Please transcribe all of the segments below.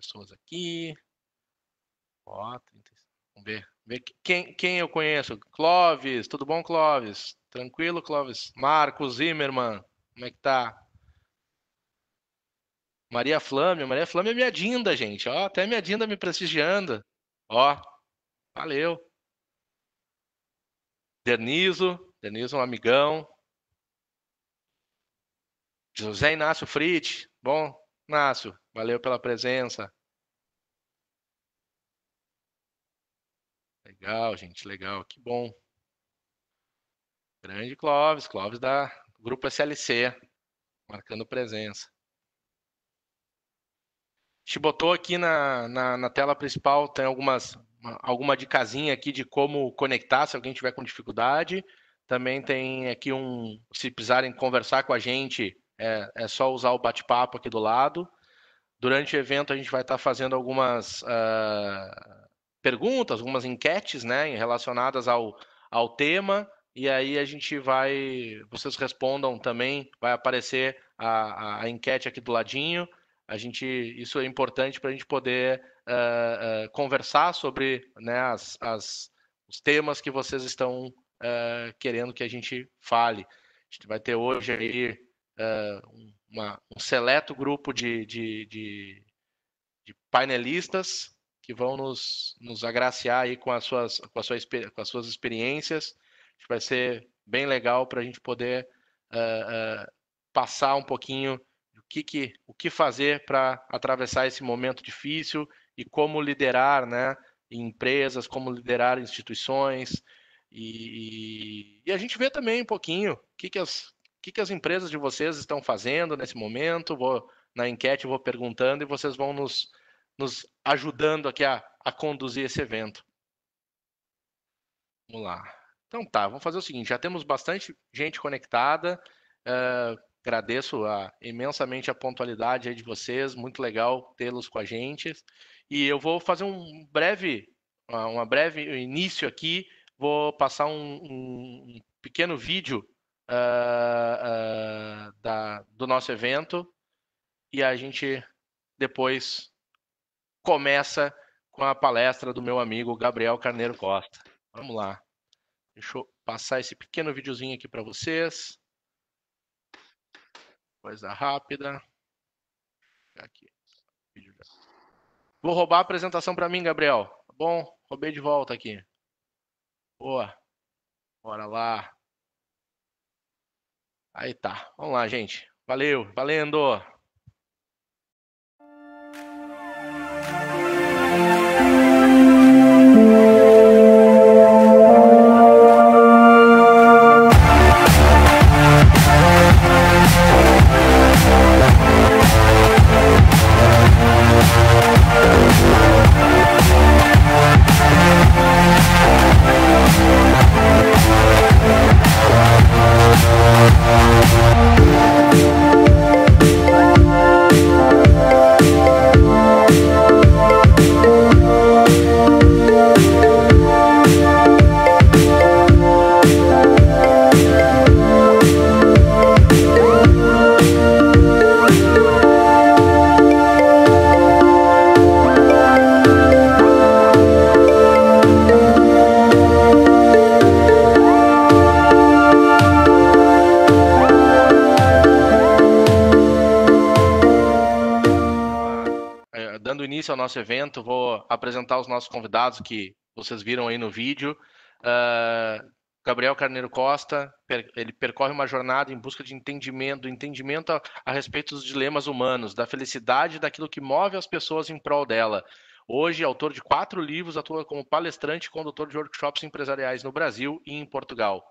pessoas aqui. Ó, 30. Vamos ver quem eu conheço. Clóvis, tudo bom, Clóvis? Tranquilo, Clóvis? Marcos Zimmermann, como é que tá? Maria Flâmia é minha Dinda, gente. Ó, até minha Dinda me prestigiando. Ó, valeu. Deniso, um amigão. José Inácio Fritz, bom, Inácio, valeu pela presença. Legal, gente, legal, que bom. Grande Clóvis, Clóvis da Grupo SLC, marcando presença. A gente botou aqui na tela principal, tem alguma dicasinha aqui de como conectar se alguém tiver com dificuldade. Também tem aqui se precisarem conversar com a gente, é só usar o bate-papo aqui do lado. Durante o evento a gente vai estar fazendo algumas perguntas, algumas enquetes, né, relacionadas ao tema. E aí vocês respondam também, vai aparecer a enquete aqui do ladinho. Isso é importante para a gente poder conversar sobre, né, os temas que vocês estão querendo que a gente fale. A gente vai ter hoje aí um seleto grupo de painelistas que vão nos agraciar aí com as suas experiências. Vai ser bem legal para a gente poder passar um pouquinho o que fazer para atravessar esse momento difícil e como liderar, né, empresas, como liderar instituições. E a gente vê também um pouquinho o que as empresas de vocês estão fazendo nesse momento. Na enquete, vou perguntando e vocês vão nos ajudando aqui a conduzir esse evento. Vamos lá. Então tá, vamos fazer o seguinte, já temos bastante gente conectada, agradeço imensamente a pontualidade aí de vocês, muito legal tê-los com a gente, e eu vou fazer um breve início aqui, vou passar um pequeno vídeo do nosso evento, e a gente depois começa com a palestra do meu amigo Gabriel Carneiro Costa. Vamos lá. Deixa eu passar esse pequeno videozinho aqui para vocês. Coisa rápida. Aqui. Vou roubar a apresentação para mim, Gabriel. Tá bom? Roubei de volta aqui. Boa. Bora lá. Aí tá. Vamos lá, gente. Valeu. Valendo. Dando início ao nosso evento, vou apresentar os nossos convidados que vocês viram aí no vídeo. Gabriel Carneiro Costa, ele percorre uma jornada em busca de entendimento a respeito dos dilemas humanos, da felicidade e daquilo que move as pessoas em prol dela. Hoje, autor de 4 livros, atua como palestrante e condutor de workshops empresariais no Brasil e em Portugal.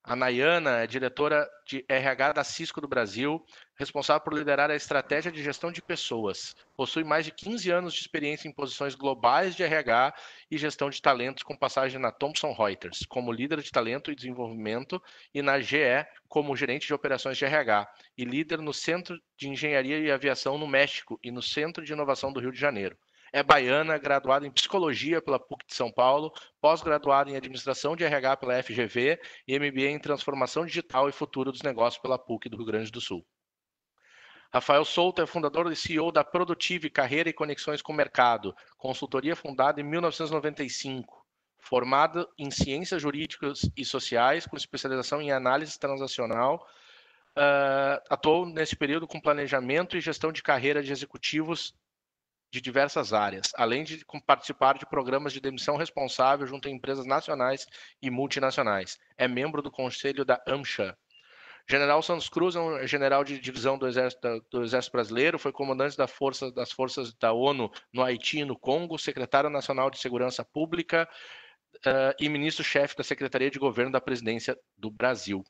A Nayana é diretora de RH da Cisco do Brasil, responsável por liderar a estratégia de gestão de pessoas. Possui mais de 15 anos de experiência em posições globais de RH e gestão de talentos, com passagem na Thomson Reuters, como líder de talento e desenvolvimento, e na GE, como gerente de operações de RH, e líder no Centro de Engenharia e Aviação no México e no Centro de Inovação do Rio de Janeiro. É baiana, graduada em Psicologia pela PUC de São Paulo, pós-graduada em Administração de RH pela FGV e MBA em Transformação Digital e Futuro dos Negócios pela PUC do Rio Grande do Sul. Rafael Souto é fundador e CEO da Produtive Carreira e Conexões com o Mercado, consultoria fundada em 1995, formado em Ciências Jurídicas e Sociais, com especialização em análise transacional. Atuou nesse período com planejamento e gestão de carreira de executivos de diversas áreas, além de participar de programas de demissão responsável junto a empresas nacionais e multinacionais. É membro do conselho da AMCHA. General Santos Cruz é um general de divisão do Exército Brasileiro, foi comandante das forças da ONU no Haiti e no Congo, secretário nacional de Segurança Pública e ministro-chefe da Secretaria de Governo da Presidência do Brasil.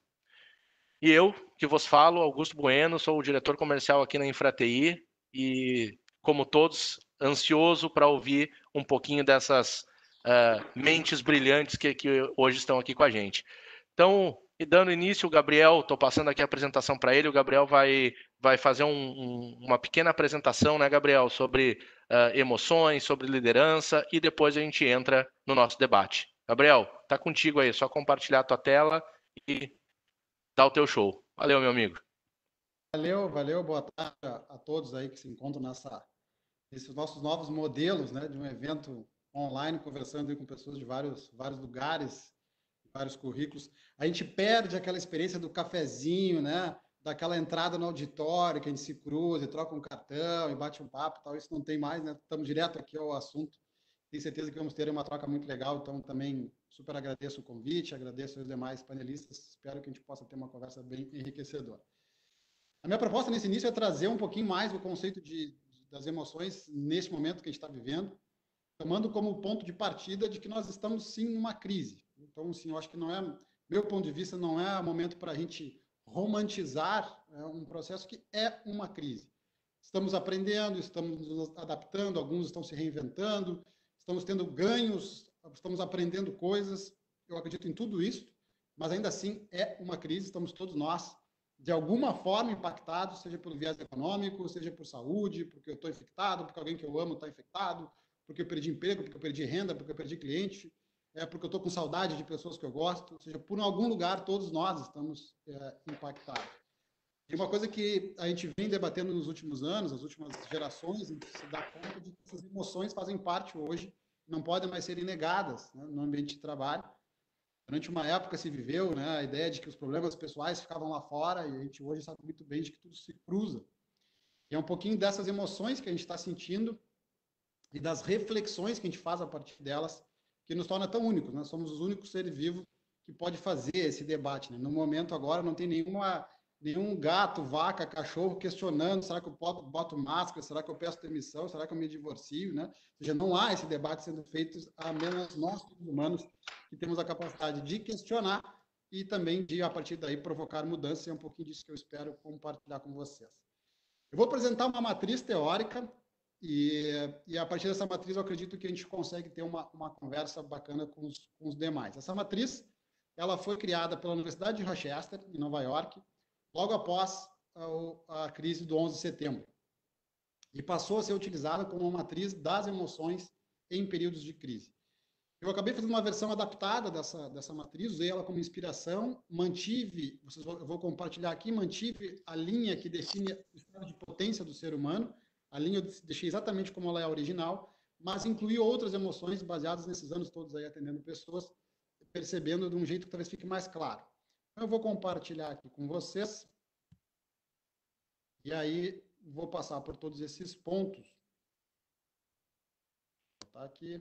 E eu, que vos falo, Augusto Bueno, sou o diretor comercial aqui na InfraTI e, como todos, ansioso para ouvir um pouquinho dessas mentes brilhantes que hoje estão aqui com a gente. Então, e dando início, o Gabriel, estou passando aqui a apresentação para ele, o Gabriel vai fazer uma pequena apresentação, né, Gabriel, sobre emoções, sobre liderança, e depois a gente entra no nosso debate. Gabriel, tá contigo aí, só compartilhar a tua tela e dar o teu show. Valeu, meu amigo. Valeu, boa tarde a todos aí que se encontram nesses nossos novos modelos, né, de um evento online, conversando com pessoas de vários lugares, vários currículos. A gente perde aquela experiência do cafezinho, né, daquela entrada no auditório, que a gente se cruza e troca um cartão e bate um papo, tal. Isso não tem mais, né? Estamos direto aqui ao assunto. Tenho certeza que vamos ter uma troca muito legal, então também super agradeço o convite, agradeço aos demais panelistas, espero que a gente possa ter uma conversa bem enriquecedora. A minha proposta nesse início é trazer um pouquinho mais o conceito das emoções nesse momento que a gente está vivendo, tomando como ponto de partida de que nós estamos sim numa crise. Então, assim, eu acho que não é, meu ponto de vista, não é momento para a gente romantizar um processo que é uma crise. Estamos aprendendo, estamos nos adaptando, alguns estão se reinventando, estamos tendo ganhos, estamos aprendendo coisas. Eu acredito em tudo isso, mas ainda assim é uma crise, estamos todos nós de alguma forma impactados, seja pelo viés econômico, seja por saúde, porque eu estou infectado, porque alguém que eu amo está infectado, porque eu perdi emprego, porque eu perdi renda, porque eu perdi cliente, porque eu estou com saudade de pessoas que eu gosto, ou seja, por algum lugar todos nós estamos impactados. E uma coisa que a gente vem debatendo nos últimos anos, as últimas gerações, a gente se dá conta de que essas emoções fazem parte hoje, não podem mais serem negadas, né, no ambiente de trabalho. Durante uma época se viveu, né, a ideia de que os problemas pessoais ficavam lá fora e a gente hoje sabe muito bem de que tudo se cruza. E é um pouquinho dessas emoções que a gente está sentindo e das reflexões que a gente faz a partir delas que nos torna tão únicos. Nós somos os únicos seres vivos que pode fazer esse debate. Né? No momento agora não tem nenhum gato, vaca, cachorro questionando, será que eu boto máscara, será que eu peço demissão, será que eu me divorcio, né? Ou seja, não há esse debate sendo feito, a menos nós, humanos, que temos a capacidade de questionar e também de, a partir daí, provocar mudanças, e é um pouquinho disso que eu espero compartilhar com vocês. Eu vou apresentar uma matriz teórica e a partir dessa matriz eu acredito que a gente consegue ter uma conversa bacana com os demais. Essa matriz, ela foi criada pela Universidade de Rochester, em Nova York, logo após a crise do 11 de setembro. E passou a ser utilizada como uma matriz das emoções em períodos de crise. Eu acabei fazendo uma versão adaptada dessa matriz, usei ela como inspiração, eu vou compartilhar aqui, mantive a linha que define o estado de potência do ser humano, a linha eu deixei exatamente como ela é original, mas incluí outras emoções baseadas nesses anos todos aí atendendo pessoas, percebendo de um jeito que talvez fique mais claro. Então, eu vou compartilhar aqui com vocês, e aí vou passar por todos esses pontos. Vou botar aqui.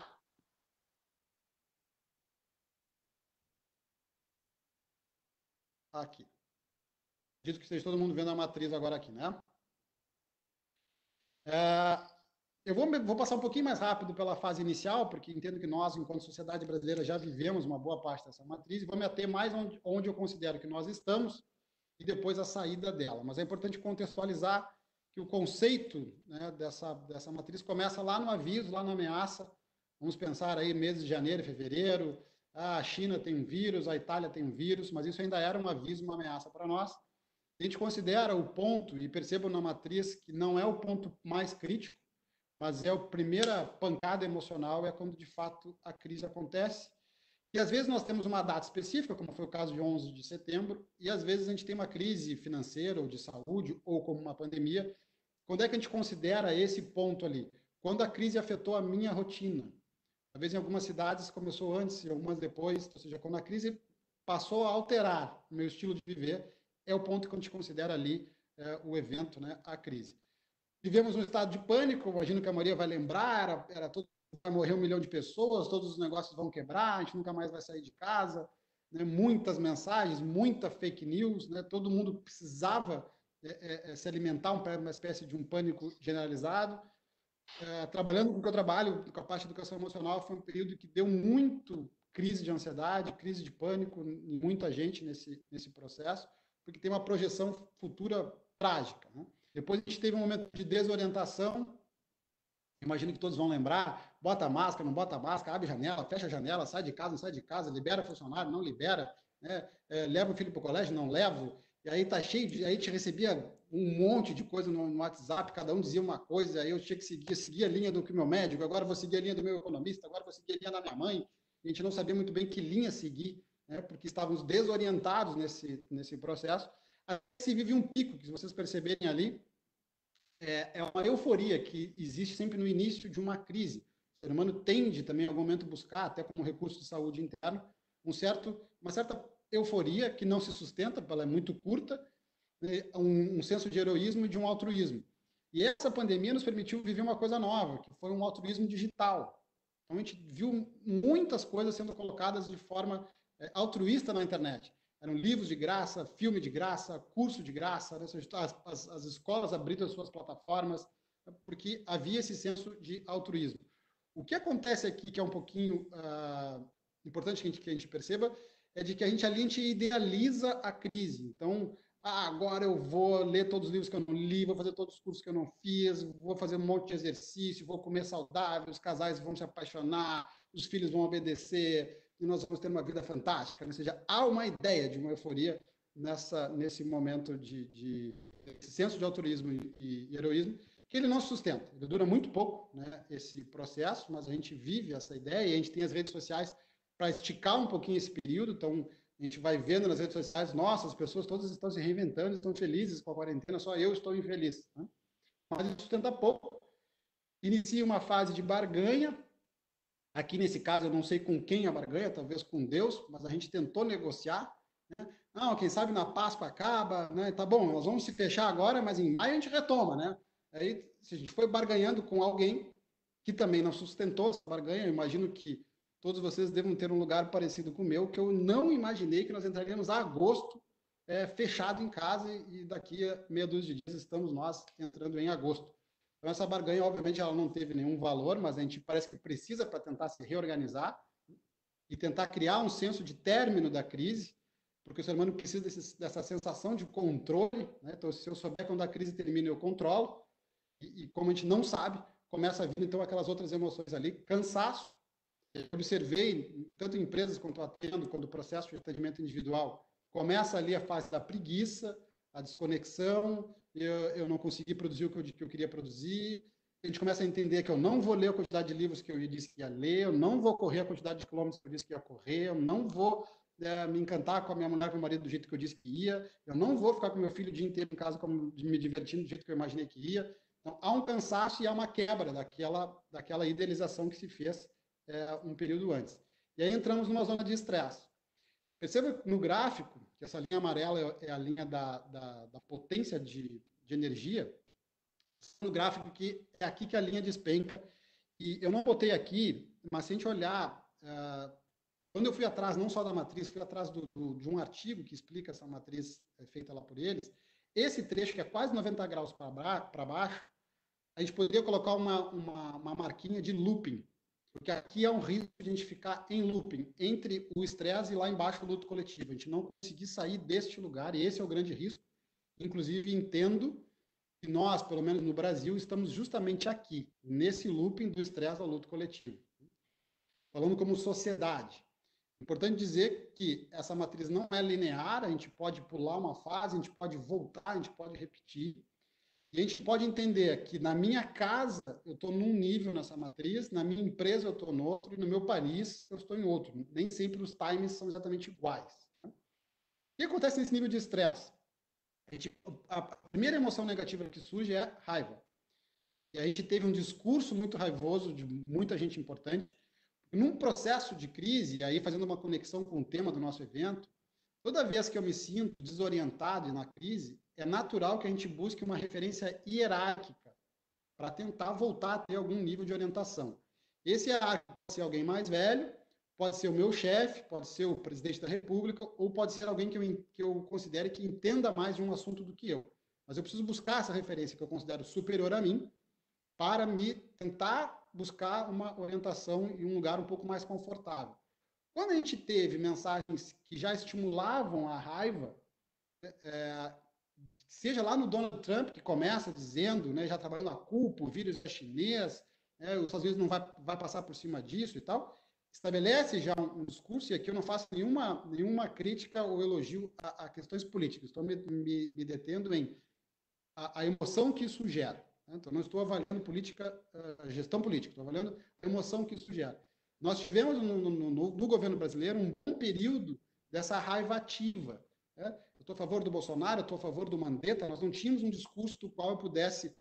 Aqui. Acredito que esteja todo mundo vendo a matriz agora aqui, né? Eu vou passar um pouquinho mais rápido pela fase inicial, porque entendo que nós, enquanto sociedade brasileira, já vivemos uma boa parte dessa matriz, e vou me ater mais onde eu considero que nós estamos e depois a saída dela. Mas é importante contextualizar que o conceito, né, dessa matriz começa lá no aviso, lá na ameaça. Vamos pensar aí meses de janeiro, fevereiro, a China tem um vírus, a Itália tem um vírus, mas isso ainda era um aviso, uma ameaça para nós. A gente considera o ponto, e percebam na matriz que não é o ponto mais crítico, mas é a primeira pancada emocional, é quando de fato a crise acontece. E às vezes nós temos uma data específica, como foi o caso de 11 de setembro, e às vezes a gente tem uma crise financeira ou de saúde, ou como uma pandemia. Quando é que a gente considera esse ponto ali? Quando a crise afetou a minha rotina. Talvez em algumas cidades começou antes e algumas depois, ou seja, quando a crise passou a alterar o meu estilo de viver, é o ponto que a gente considera ali o evento, né, a crise. Vivemos um estado de pânico, imagino que a Maria vai lembrar, era todo, vai morrer 1 milhão de pessoas, todos os negócios vão quebrar, a gente nunca mais vai sair de casa, né, muitas mensagens, muita fake news, né, todo mundo precisava se alimentar, uma espécie de um pânico generalizado. Trabalhando com o que eu trabalho, com a parte de educação emocional, foi um período que deu muito crise de ansiedade, crise de pânico em muita gente nesse processo, porque tem uma projeção futura trágica, né? Depois a gente teve um momento de desorientação, imagino que todos vão lembrar, bota máscara, não bota máscara, abre janela, fecha a janela, sai de casa, não sai de casa, libera funcionário, não libera, né? Leva o filho para o colégio, não levo, e aí tá cheio de, aí a gente recebia um monte de coisa no WhatsApp, cada um dizia uma coisa, aí eu tinha que seguir a linha do que meu médico, agora vou seguir a linha do meu economista, agora vou seguir a linha da minha mãe, a gente não sabia muito bem que linha seguir, né? Porque estávamos desorientados nesse processo. Aí se vive um pico, que se vocês perceberem ali, é uma euforia que existe sempre no início de uma crise. O ser humano tende também, em algum momento, buscar, até como recurso de saúde interno, uma certa euforia que não se sustenta, ela é muito curta, né, um senso de heroísmo e de um altruísmo. E essa pandemia nos permitiu viver uma coisa nova, que foi um altruísmo digital. Então, a gente viu muitas coisas sendo colocadas de forma altruísta na internet. Eram livros de graça, filme de graça, curso de graça, né? As escolas abrindo as suas plataformas, porque havia esse senso de altruísmo. O que acontece aqui, que é um pouquinho importante que a gente perceba, é de que a gente idealiza a crise. Então, agora eu vou ler todos os livros que eu não li, vou fazer todos os cursos que eu não fiz, vou fazer um monte de exercício, vou comer saudável, os casais vão se apaixonar, os filhos vão obedecer, e nós vamos ter uma vida fantástica. Ou seja, há uma ideia de uma euforia nesse momento de senso de altruísmo e heroísmo, que ele não se sustenta. Ele dura muito pouco, né, esse processo, mas a gente vive essa ideia e a gente tem as redes sociais para esticar um pouquinho esse período. Então, a gente vai vendo nas redes sociais, nossa, as pessoas todas estão se reinventando, estão felizes com a quarentena, só eu estou infeliz, né? Mas isso sustenta pouco. Inicia uma fase de barganha. Aqui, nesse caso, eu não sei com quem a barganha, talvez com Deus, mas a gente tentou negociar, né? Não, quem sabe na Páscoa acaba, né? Tá bom, nós vamos se fechar agora, mas em maio a gente retoma, né? Aí, se a gente foi barganhando com alguém que também não sustentou essa barganha, eu imagino que todos vocês devem ter um lugar parecido com o meu, que eu não imaginei que nós entraríamos a agosto fechado em casa, e daqui a meia dúzia de dias estamos nós entrando em agosto. Então, essa barganha, obviamente, ela não teve nenhum valor, mas a gente parece que precisa para tentar se reorganizar e tentar criar um senso de término da crise, porque o ser humano precisa dessa sensação de controle, né? Então, se eu souber quando a crise termina, eu controlo, e como a gente não sabe, começa a vir, então, aquelas outras emoções ali, cansaço. Eu observei, tanto em empresas quanto atendo, quando o processo de atendimento individual começa ali a fase da preguiça, a desconexão, eu não consegui produzir o que eu queria produzir, a gente começa a entender que eu não vou ler a quantidade de livros que eu disse que ia ler, eu não vou correr a quantidade de quilômetros que eu disse que ia correr, eu não vou me encantar com a minha mulher, com o marido do jeito que eu disse que ia, eu não vou ficar com meu filho o dia inteiro em casa como, me divertindo do jeito que eu imaginei que ia. Então, há um cansaço e há uma quebra daquela idealização que se fez um período antes. E aí entramos numa zona de estresse. Perceba no gráfico que essa linha amarela é a linha da potência de energia. No gráfico que é aqui que a linha despenca. E eu não botei aqui, mas se a gente olhar, quando eu fui atrás não só da matriz, fui atrás de um artigo que explica essa matriz feita lá por eles, esse trecho que é quase 90 graus para baixo, a gente poderia colocar uma marquinha de looping, porque aqui é um risco de a gente ficar em looping, entre o estresse e lá embaixo o luto coletivo. A gente não conseguir sair deste lugar, e esse é o grande risco. Inclusive, entendo que nós, pelo menos no Brasil, estamos justamente aqui, nesse looping do estresse ao luto coletivo. Falando como sociedade. Importante dizer que essa matriz não é linear, a gente pode pular uma fase, a gente pode voltar, a gente pode repetir. E a gente pode entender que na minha casa eu estou num nível nessa matriz, na minha empresa eu estou no outro, e no meu país eu estou em outro. Nem sempre os times são exatamente iguais. O que acontece nesse nível de estresse? A primeira emoção negativa que surge é raiva. E a gente teve um discurso muito raivoso de muita gente importante. Num processo de crise, aí fazendo uma conexão com o tema do nosso evento, toda vez que eu me sinto desorientado na crise, é natural que a gente busque uma referência hierárquica para tentar voltar a ter algum nível de orientação. Esse hierárquico pode ser alguém mais velho, pode ser o meu chefe, pode ser o presidente da República, ou pode ser alguém que eu considere que entenda mais de um assunto do que eu. Mas eu preciso buscar essa referência que eu considero superior a mim, para me tentar buscar uma orientação em um lugar um pouco mais confortável. Quando a gente teve mensagens que já estimulavam a raiva, seja lá no Donald Trump, que começa dizendo, né, já trabalhando a culpa, o vírus é chinês, né, os Estados Unidos não vai passar por cima disso e tal, estabelece já um discurso, e aqui eu não faço nenhuma crítica ou elogio a questões políticas, estou me detendo em a emoção que isso gera. Então, não estou avaliando gestão política, estou avaliando a emoção que isso gera. Nós tivemos no governo brasileiro um bom período dessa raiva ativa. Né? Eu estou a favor do Bolsonaro, eu estou a favor do Mandetta, nós não tínhamos um discurso do qual eu pudesse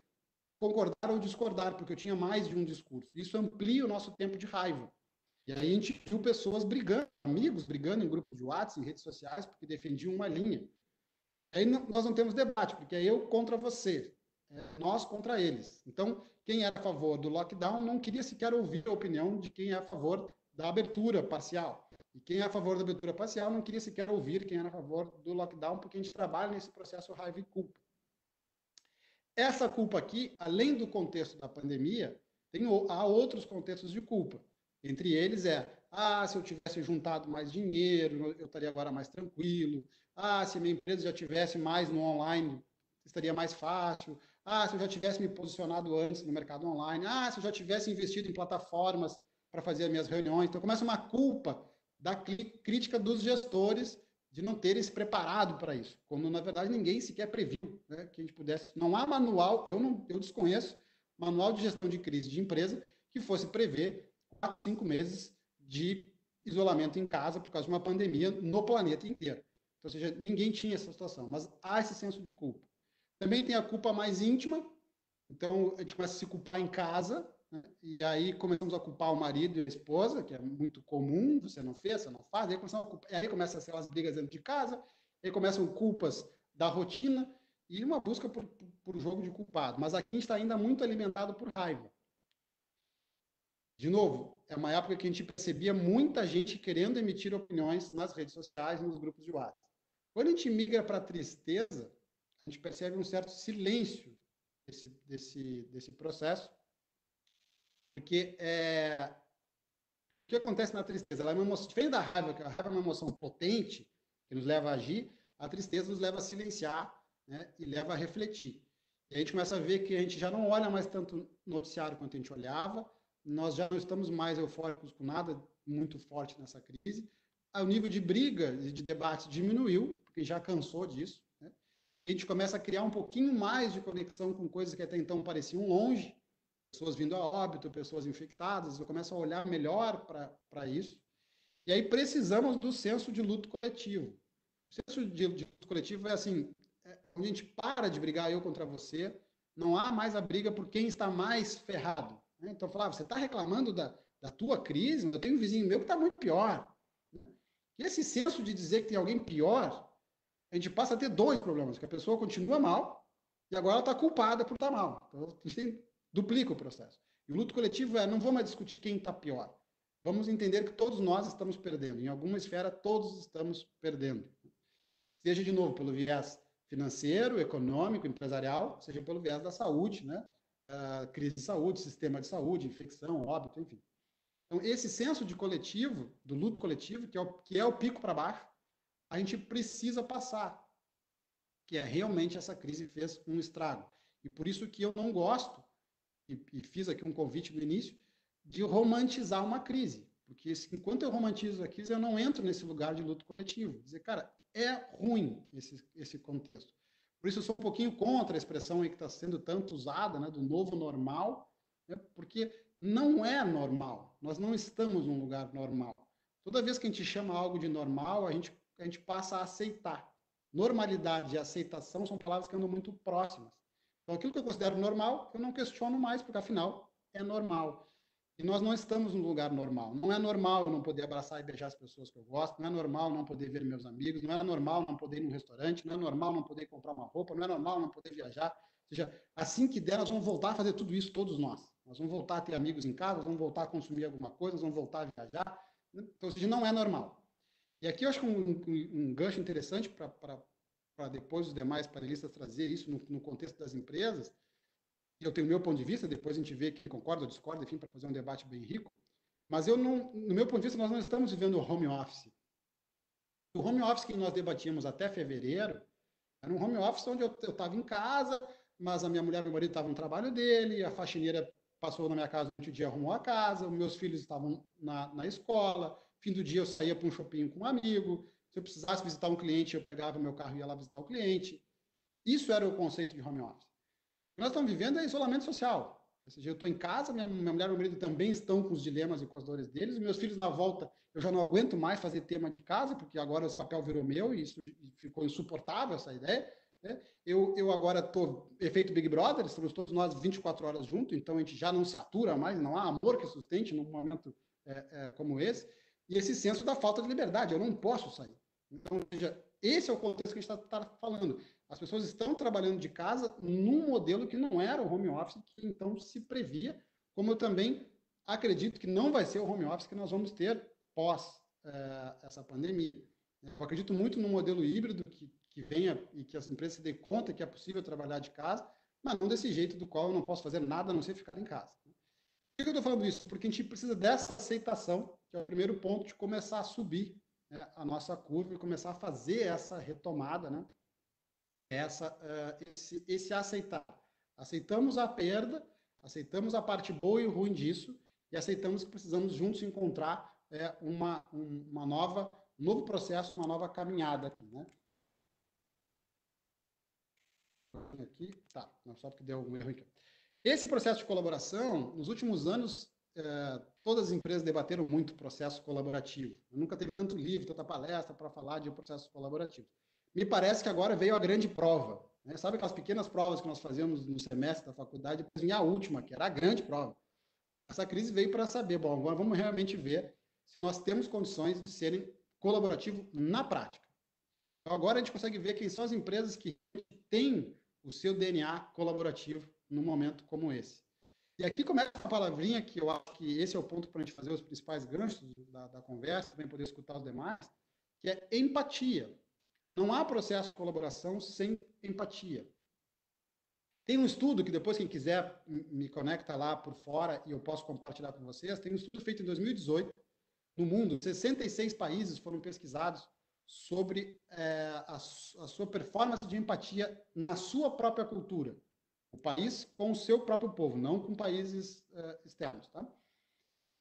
concordar ou discordar, porque eu tinha mais de um discurso. Isso amplia o nosso tempo de raiva. E aí a gente viu pessoas brigando, amigos brigando em grupos de WhatsApp, em redes sociais, porque defendiam uma linha. Aí nós não temos debate, porque é eu contra você, nós contra eles. Então, quem era a favor do lockdown não queria sequer ouvir a opinião de quem é a favor da abertura parcial. E quem é a favor da abertura parcial não queria sequer ouvir quem era a favor do lockdown, porque a gente trabalha nesse processo raiva e culpa. Essa culpa aqui, além do contexto da pandemia, há outros contextos de culpa. Entre eles se eu tivesse juntado mais dinheiro, eu estaria agora mais tranquilo. Se a minha empresa já tivesse mais no online, estaria mais fácil. Se eu já tivesse me posicionado antes no mercado online. Se eu já tivesse investido em plataformas para fazer as minhas reuniões. Então, começa uma culpa da crítica dos gestores de não terem se preparado para isso, quando na verdade ninguém sequer previu, né, que a gente pudesse. Não há manual, eu desconheço manual de gestão de crise de empresa que fosse prever 4, 5 meses de isolamento em casa por causa de uma pandemia no planeta inteiro. Então, ou seja, ninguém tinha essa situação, mas há esse senso de culpa. Também tem a culpa mais íntima, então a gente começa a se culpar em casa, né? E aí começamos a culpar o marido e a esposa, que é muito comum, você não fez, você não faz, aí começam a ser as brigas dentro de casa, aí começam culpas da rotina e uma busca por jogo de culpado. Mas aqui a gente está ainda muito alimentado por raiva. De novo, é uma época que a gente percebia muita gente querendo emitir opiniões nas redes sociais e nos grupos de WhatsApp. Quando a gente migra para a tristeza, a gente percebe um certo silêncio desse processo, porque o que acontece na tristeza? Ela é uma emoção, diferente da raiva, que a raiva é uma emoção potente, que nos leva a agir, a tristeza nos leva a silenciar, né, e leva a refletir. E a gente começa a ver que a gente já não olha mais tanto noticiário quanto a gente olhava, nós já não estamos mais eufóricos com nada muito forte nessa crise, o nível de briga e de debate diminuiu, porque já cansou disso, né? A gente começa a criar um pouquinho mais de conexão com coisas que até então pareciam longe, pessoas vindo a óbito, pessoas infectadas, eu começo a olhar melhor para isso. E aí precisamos do senso de luto coletivo. O senso de luto coletivo é assim, onde a gente para de brigar eu contra você, não há mais a briga por quem está mais ferrado. Né? Então, falar, você está reclamando da tua crise, eu tenho um vizinho meu que está muito pior. E esse senso de dizer que tem alguém pior, a gente passa a ter dois problemas, que a pessoa continua mal e agora ela está culpada por estar mal. Então, a gente duplica o processo. E o luto coletivo não vamos mais discutir quem está pior. Vamos entender que todos nós estamos perdendo. Em alguma esfera, todos estamos perdendo. Seja, de novo, pelo viés financeiro, econômico, empresarial, seja pelo viés da saúde, né? Crise de saúde, sistema de saúde, infecção, óbito, enfim. Então, esse senso de coletivo, do luto coletivo, que é o pico para baixo, a gente precisa passar. Que é realmente essa crise fez um estrago. E por isso que eu não gosto, e fiz aqui um convite no início, de romantizar uma crise. Porque enquanto eu romantizo a crise, eu não entro nesse lugar de luto coletivo. Dizer, cara, é ruim esse contexto. Por isso eu sou um pouquinho contra a expressão aí que está sendo tanto usada, né, do novo normal, né, porque não é normal. Nós não estamos num lugar normal. Toda vez que a gente chama algo de normal, a gente passa a aceitar. Normalidade e aceitação são palavras que andam muito próximas. Então, aquilo que eu considero normal, eu não questiono mais, porque afinal é normal. E nós não estamos num lugar normal. Não é normal eu não poder abraçar e beijar as pessoas que eu gosto, não é normal não poder ver meus amigos, não é normal não poder ir num restaurante, não é normal não poder comprar uma roupa, não é normal não poder viajar. Ou seja, assim que der, nós vamos voltar a fazer tudo isso, todos nós. Nós vamos voltar a ter amigos em casa, nós vamos voltar a consumir alguma coisa, nós vamos voltar a viajar. Então, ou seja, não é normal. E aqui eu acho que um gancho interessante para depois os demais panelistas trazer isso no contexto das empresas, eu tenho o meu ponto de vista, depois a gente vê que concorda ou discorda, enfim, para fazer um debate bem rico, mas eu não, no meu ponto de vista, nós não estamos vivendo o home office. O home office que nós debatíamos até fevereiro era um home office onde eu estava em casa, mas a minha mulher e meu marido estavam no trabalho dele, a faxineira passou na minha casa durante o dia, arrumou a casa, os meus filhos estavam na escola, fim do dia eu saía para um shopping com um amigo, se eu precisasse visitar um cliente, eu pegava meu carro e ia lá visitar o cliente. Isso era o conceito de home office. O que nós estamos vivendo é isolamento social. Ou seja, eu estou em casa, minha mulher e meu marido também estão com os dilemas e com as dores deles, meus filhos na volta, eu já não aguento mais fazer tema de casa, porque agora o papel virou meu e isso ficou insuportável, essa ideia. Né? Eu agora estou efeito Big Brother, estamos todos nós 24 horas juntos, então a gente já não satura mais, não há amor que sustente num momento como esse, e esse senso da falta de liberdade, eu não posso sair. Então, ou seja, esse é o contexto que a gente está falando. As pessoas estão trabalhando de casa num modelo que não era o home office, que então se previa, como eu também acredito que não vai ser o home office que nós vamos ter pós essa pandemia. Eu acredito muito no modelo híbrido que venha e que as empresas se dêem conta que é possível trabalhar de casa, mas não desse jeito do qual eu não posso fazer nada a não ser ficar em casa. Por que eu estou falando isso? Porque a gente precisa dessa aceitação, que é o primeiro ponto de começar a subir, né, a nossa curva e começar a fazer essa retomada, né? Esse aceitar. Aceitamos a perda, aceitamos a parte boa e ruim disso, e aceitamos que precisamos juntos encontrar um novo processo, uma nova caminhada. Né? Aqui, tá, só porque deu um erro aqui. Esse processo de colaboração, nos últimos anos, todas as empresas debateram muito o processo colaborativo. Eu nunca teve tanto livro, tanta palestra para falar de processo colaborativo. Me parece que agora veio a grande prova. Né? Sabe aquelas pequenas provas que nós fazíamos no semestre da faculdade, depois vinha a última, que era a grande prova. Essa crise veio para saber, bom, agora vamos realmente ver se nós temos condições de serem colaborativos na prática. Então, agora a gente consegue ver quem são as empresas que têm o seu DNA colaborativo num momento como esse. E aqui começa a palavrinha, que eu acho que esse é o ponto para a gente fazer os principais ganchos da conversa, também poder escutar os demais, que é empatia. Não há processo de colaboração sem empatia. Tem um estudo que depois, quem quiser, me conecta lá por fora e eu posso compartilhar com vocês. Tem um estudo feito em 2018, no mundo, 66 países foram pesquisados sobre a sua performance de empatia na sua própria cultura. O país com o seu próprio povo, não com países externos. Tá?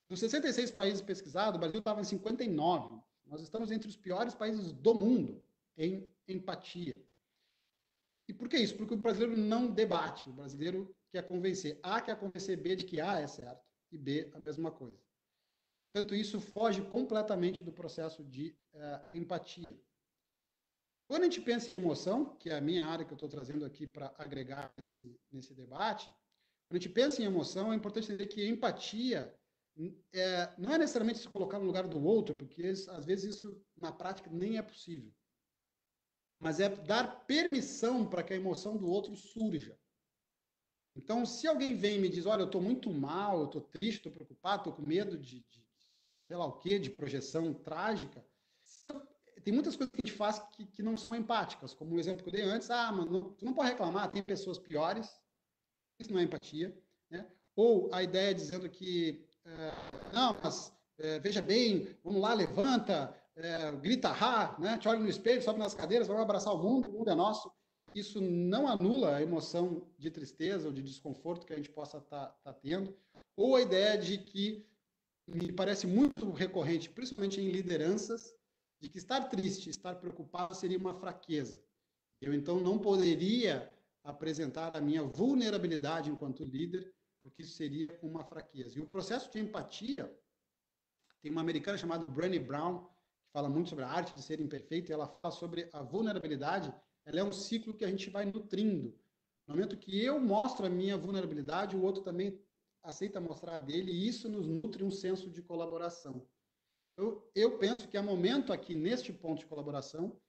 Dos 66 países pesquisados, o Brasil estava em 59. Nós estamos entre os piores países do mundo em empatia. E por que isso? Porque o brasileiro não debate. O brasileiro quer convencer. A quer convencer B de que A é certo e B a mesma coisa. Portanto, isso foge completamente do processo de empatia. Quando a gente pensa em emoção, que é a minha área que eu estou trazendo aqui para agregar nesse debate, quando a gente pensa em emoção, é importante entender que empatia não é necessariamente se colocar no lugar do outro, porque às vezes isso na prática nem é possível. Mas é dar permissão para que a emoção do outro surja. Então, se alguém vem e me diz, olha, eu estou muito mal, eu estou triste, estou preocupado, estou com medo de sei lá o quê, de projeção trágica, tem muitas coisas que a gente faz que não são empáticas, como o exemplo que eu dei antes, mas tu não pode reclamar, tem pessoas piores, isso não é empatia. Né? Ou a ideia dizendo que, não, mas veja bem, vamos lá, levanta, grita, né? Te olha no espelho, sobe nas cadeiras, vamos abraçar o mundo é nosso. Isso não anula a emoção de tristeza ou de desconforto que a gente possa estar tendo. Ou a ideia de que me parece muito recorrente, principalmente em lideranças, de que estar triste, estar preocupado seria uma fraqueza. Eu, então, não poderia apresentar a minha vulnerabilidade enquanto líder, porque isso seria uma fraqueza. E o processo de empatia, tem uma americana chamada Brené Brown, que fala muito sobre a arte de ser imperfeito, e ela fala sobre a vulnerabilidade. Ela é um ciclo que a gente vai nutrindo. No momento que eu mostro a minha vulnerabilidade, o outro também aceita mostrar a dele, e isso nos nutre um senso de colaboração. Eu penso que há momento aqui, neste ponto de colaboração,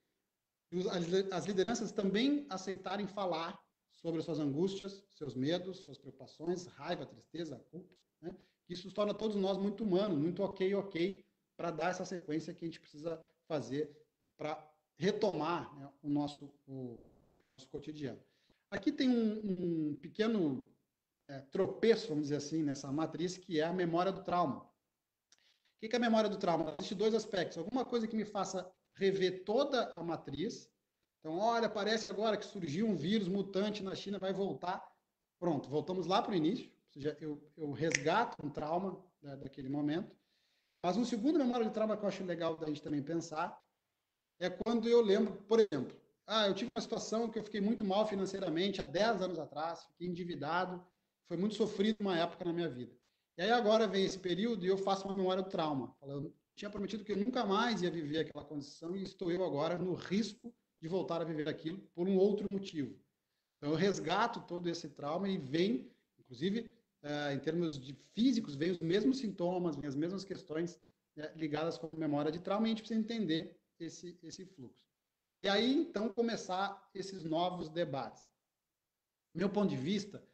as lideranças também aceitarem falar sobre suas angústias, seus medos, suas preocupações, raiva, tristeza, culpa, né? Isso torna todos nós muito humanos, muito ok, para dar essa sequência que a gente precisa fazer para retomar, né, o nosso cotidiano. Aqui tem um pequeno tropeço, vamos dizer assim, nessa matriz, que é a memória do trauma. O que é a memória do trauma? Existem dois aspectos. Alguma coisa que me faça rever toda a matriz. Então, olha, parece agora que surgiu um vírus mutante na China, vai voltar. Pronto, voltamos lá para o início. Ou seja, eu resgato um trauma, né, daquele momento. Mas um segundo memória de trauma que eu acho legal da gente também pensar é quando eu lembro, por exemplo, eu tive uma situação que eu fiquei muito mal financeiramente há 10 anos atrás, fiquei endividado, foi muito sofrido uma época na minha vida. E aí agora vem esse período e eu faço uma memória do trauma. Eu tinha prometido que eu nunca mais ia viver aquela condição e estou eu agora no risco de voltar a viver aquilo por um outro motivo. Então eu resgato todo esse trauma e vem, inclusive, em termos de físicos, vem os mesmos sintomas, vem as mesmas questões ligadas com a memória de trauma e a gente precisa entender esse fluxo. E aí, então, começar esses novos debates. Meu ponto de vista,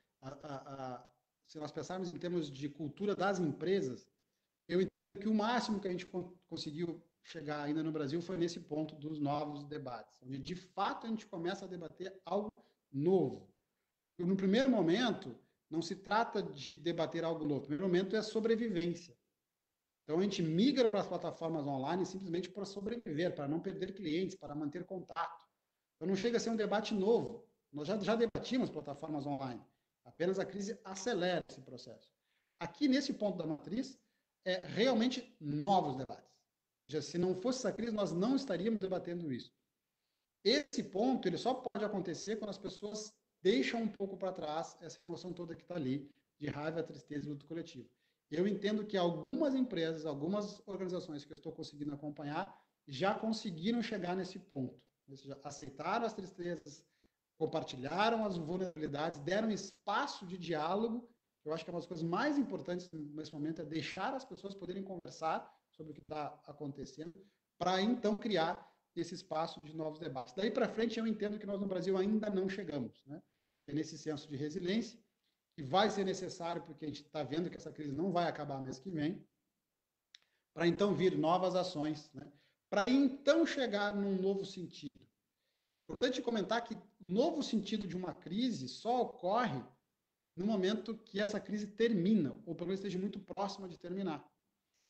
se nós pensarmos em termos de cultura das empresas, eu entendo que o máximo que a gente conseguiu chegar ainda no Brasil foi nesse ponto dos novos debates, onde de fato a gente começa a debater algo novo. E no primeiro momento, não se trata de debater algo novo, no primeiro momento é sobrevivência. Então a gente migra para as plataformas online simplesmente para sobreviver, para não perder clientes, para manter contato. Então não chega a ser um debate novo. Nós já debatimos plataformas online. Apenas a crise acelera esse processo. Aqui, nesse ponto da matriz, é realmente novos debates. Já, se não fosse essa crise, nós não estaríamos debatendo isso. Esse ponto ele só pode acontecer quando as pessoas deixam um pouco para trás essa emoção toda que está ali, de raiva, tristeza e luto coletivo. Eu entendo que algumas empresas, algumas organizações que eu estou conseguindo acompanhar, já conseguiram chegar nesse ponto. Ou seja, aceitaram as tristezas, compartilharam as vulnerabilidades, deram espaço de diálogo. Eu acho que uma das coisas mais importantes nesse momento é deixar as pessoas poderem conversar sobre o que está acontecendo, para então criar esse espaço de novos debates. Daí para frente, eu entendo que nós no Brasil ainda não chegamos, né? É nesse senso de resiliência, que vai ser necessário, porque a gente está vendo que essa crise não vai acabar mês que vem, para então vir novas ações, né? Para então chegar num novo sentido. Importante comentar que o novo sentido de uma crise só ocorre no momento que essa crise termina, ou pelo menos esteja muito próxima de terminar.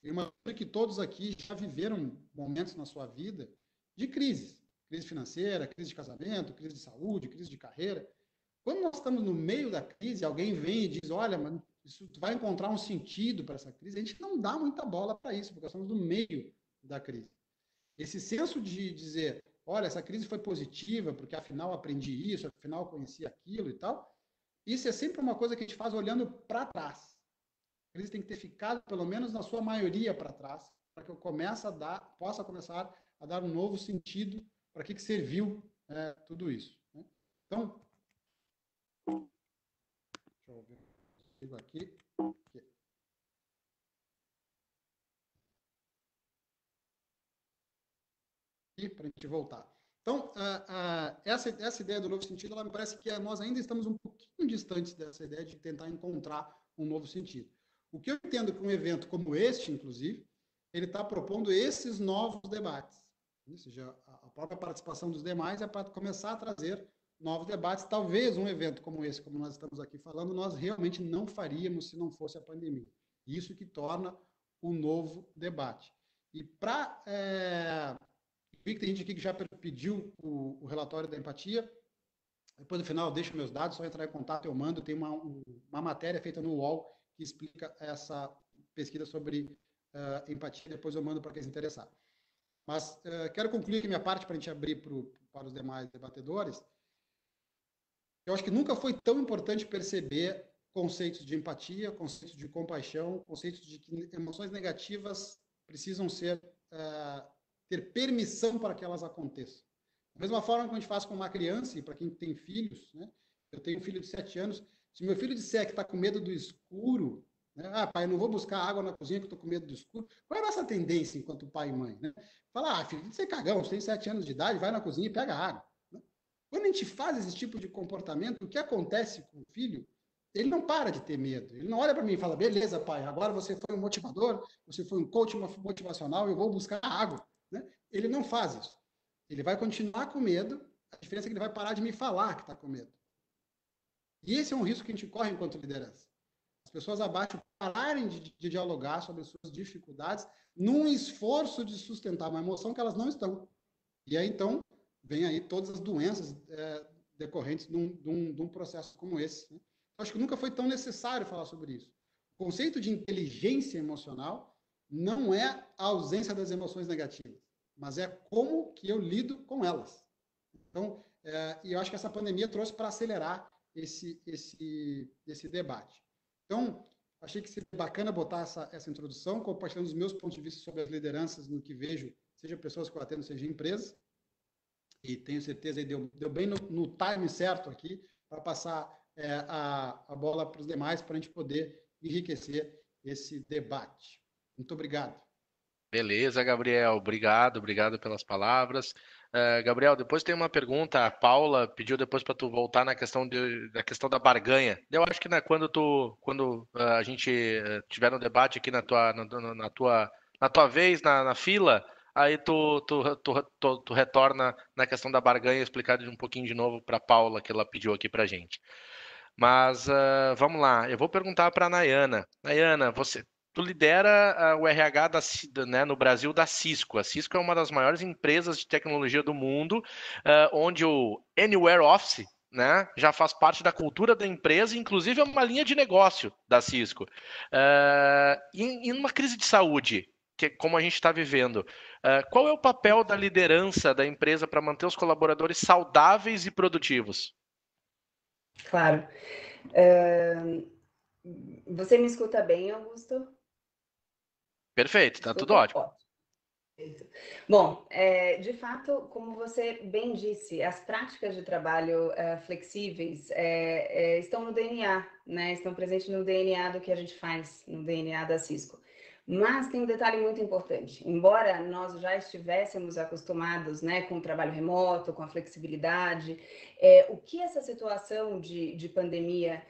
Eu imagino que todos aqui já viveram momentos na sua vida de crises. Crise financeira, crise de casamento, crise de saúde, crise de carreira. Quando nós estamos no meio da crise, alguém vem e diz, olha, mas isso vai encontrar um sentido para essa crise, a gente não dá muita bola para isso, porque nós estamos no meio da crise. Esse senso de dizer, olha, essa crise foi positiva, porque afinal aprendi isso, afinal conheci aquilo e tal, isso é sempre uma coisa que a gente faz olhando para trás. A crise tem que ter ficado, pelo menos na sua maioria, para trás, para que eu possa começar a dar um novo sentido para que serviu tudo isso. Né? Então, deixa eu ver, sigo aqui. E para a gente voltar. Então, essa ideia do novo sentido, ela me parece que nós ainda estamos um pouquinho distantes dessa ideia de tentar encontrar um novo sentido. O que eu entendo que um evento como este, inclusive, ele está propondo esses novos debates. Ou seja, a própria participação dos demais é para começar a trazer novos debates. Talvez um evento como esse, como nós estamos aqui falando, nós realmente não faríamos se não fosse a pandemia. Isso que torna um novo debate. E para... vi que tem gente aqui que já pediu o relatório da empatia. Depois, no final, eu deixo meus dados, só entrar em contato, eu mando. Tem uma matéria feita no UOL que explica essa pesquisa sobre empatia. Depois eu mando para quem se interessar. Mas quero concluir aqui minha parte para a gente abrir para para os demais debatedores, eu acho que nunca foi tão importante perceber conceitos de empatia, conceitos de compaixão, conceitos de que emoções negativas precisam ter permissão para que elas aconteçam. Da mesma forma que a gente faz com uma criança, e para quem tem filhos, né? Eu tenho um filho de 7 anos, se meu filho disser que está com medo do escuro, né? Ah, pai, eu não vou buscar água na cozinha que estou com medo do escuro. Qual é a nossa tendência enquanto pai e mãe? Né? Falar, filho, você é cagão, você tem 7 anos de idade, vai na cozinha e pega água. Quando a gente faz esse tipo de comportamento, o que acontece com o filho, ele não para de ter medo. Ele não olha para mim e fala, beleza, pai, agora você foi um motivador, você foi um coach motivacional, eu vou buscar água. Né? Ele não faz isso. Ele vai continuar com medo, a diferença é que ele vai parar de me falar que está com medo. E esse é um risco que a gente corre enquanto liderança. As pessoas abaixo pararem de dialogar sobre as suas dificuldades num esforço de sustentar uma emoção que elas não estão. E aí, então, vem aí todas as doenças decorrentes de um processo como esse. Né? Eu acho que nunca foi tão necessário falar sobre isso. O conceito de inteligência emocional não é a ausência das emoções negativas, mas é como que eu lido com elas. Então, e eu acho que essa pandemia trouxe para acelerar esse debate. Então, achei que seria bacana botar essa introdução, compartilhando os meus pontos de vista sobre as lideranças no que vejo, seja pessoas que eu atendo, seja empresas. E tenho certeza que deu bem no time certo aqui, para passar a bola para os demais, para a gente poder enriquecer esse debate. Muito obrigado. Beleza, Gabriel. Obrigado pelas palavras. Gabriel, depois tem uma pergunta. A Paula pediu depois para tu voltar na questão da barganha. Eu acho que quando a gente tiver no debate aqui na tua vez na fila, aí tu retorna na questão da barganha, explicar um pouquinho de novo para a Paula que ela pediu aqui para gente. Mas vamos lá, eu vou perguntar para a Nayana. Nayana, tu lidera o RH né, no Brasil da Cisco. A Cisco é uma das maiores empresas de tecnologia do mundo, onde o Anywhere Office, né, já faz parte da cultura da empresa, inclusive é uma linha de negócio da Cisco. Em uma crise de saúde, como a gente está vivendo, qual é o papel da liderança da empresa para manter os colaboradores saudáveis e produtivos? Claro. Você me escuta bem, Augusto? Perfeito, está tudo ótimo. Ótimo. Bom, de fato, como você bem disse, as práticas de trabalho flexíveis estão no DNA, né? Estão presentes no DNA do que a gente faz, no DNA da Cisco. Mas tem um detalhe muito importante. Embora nós já estivéssemos acostumados, né, com o trabalho remoto, com a flexibilidade, o que essa situação de pandemia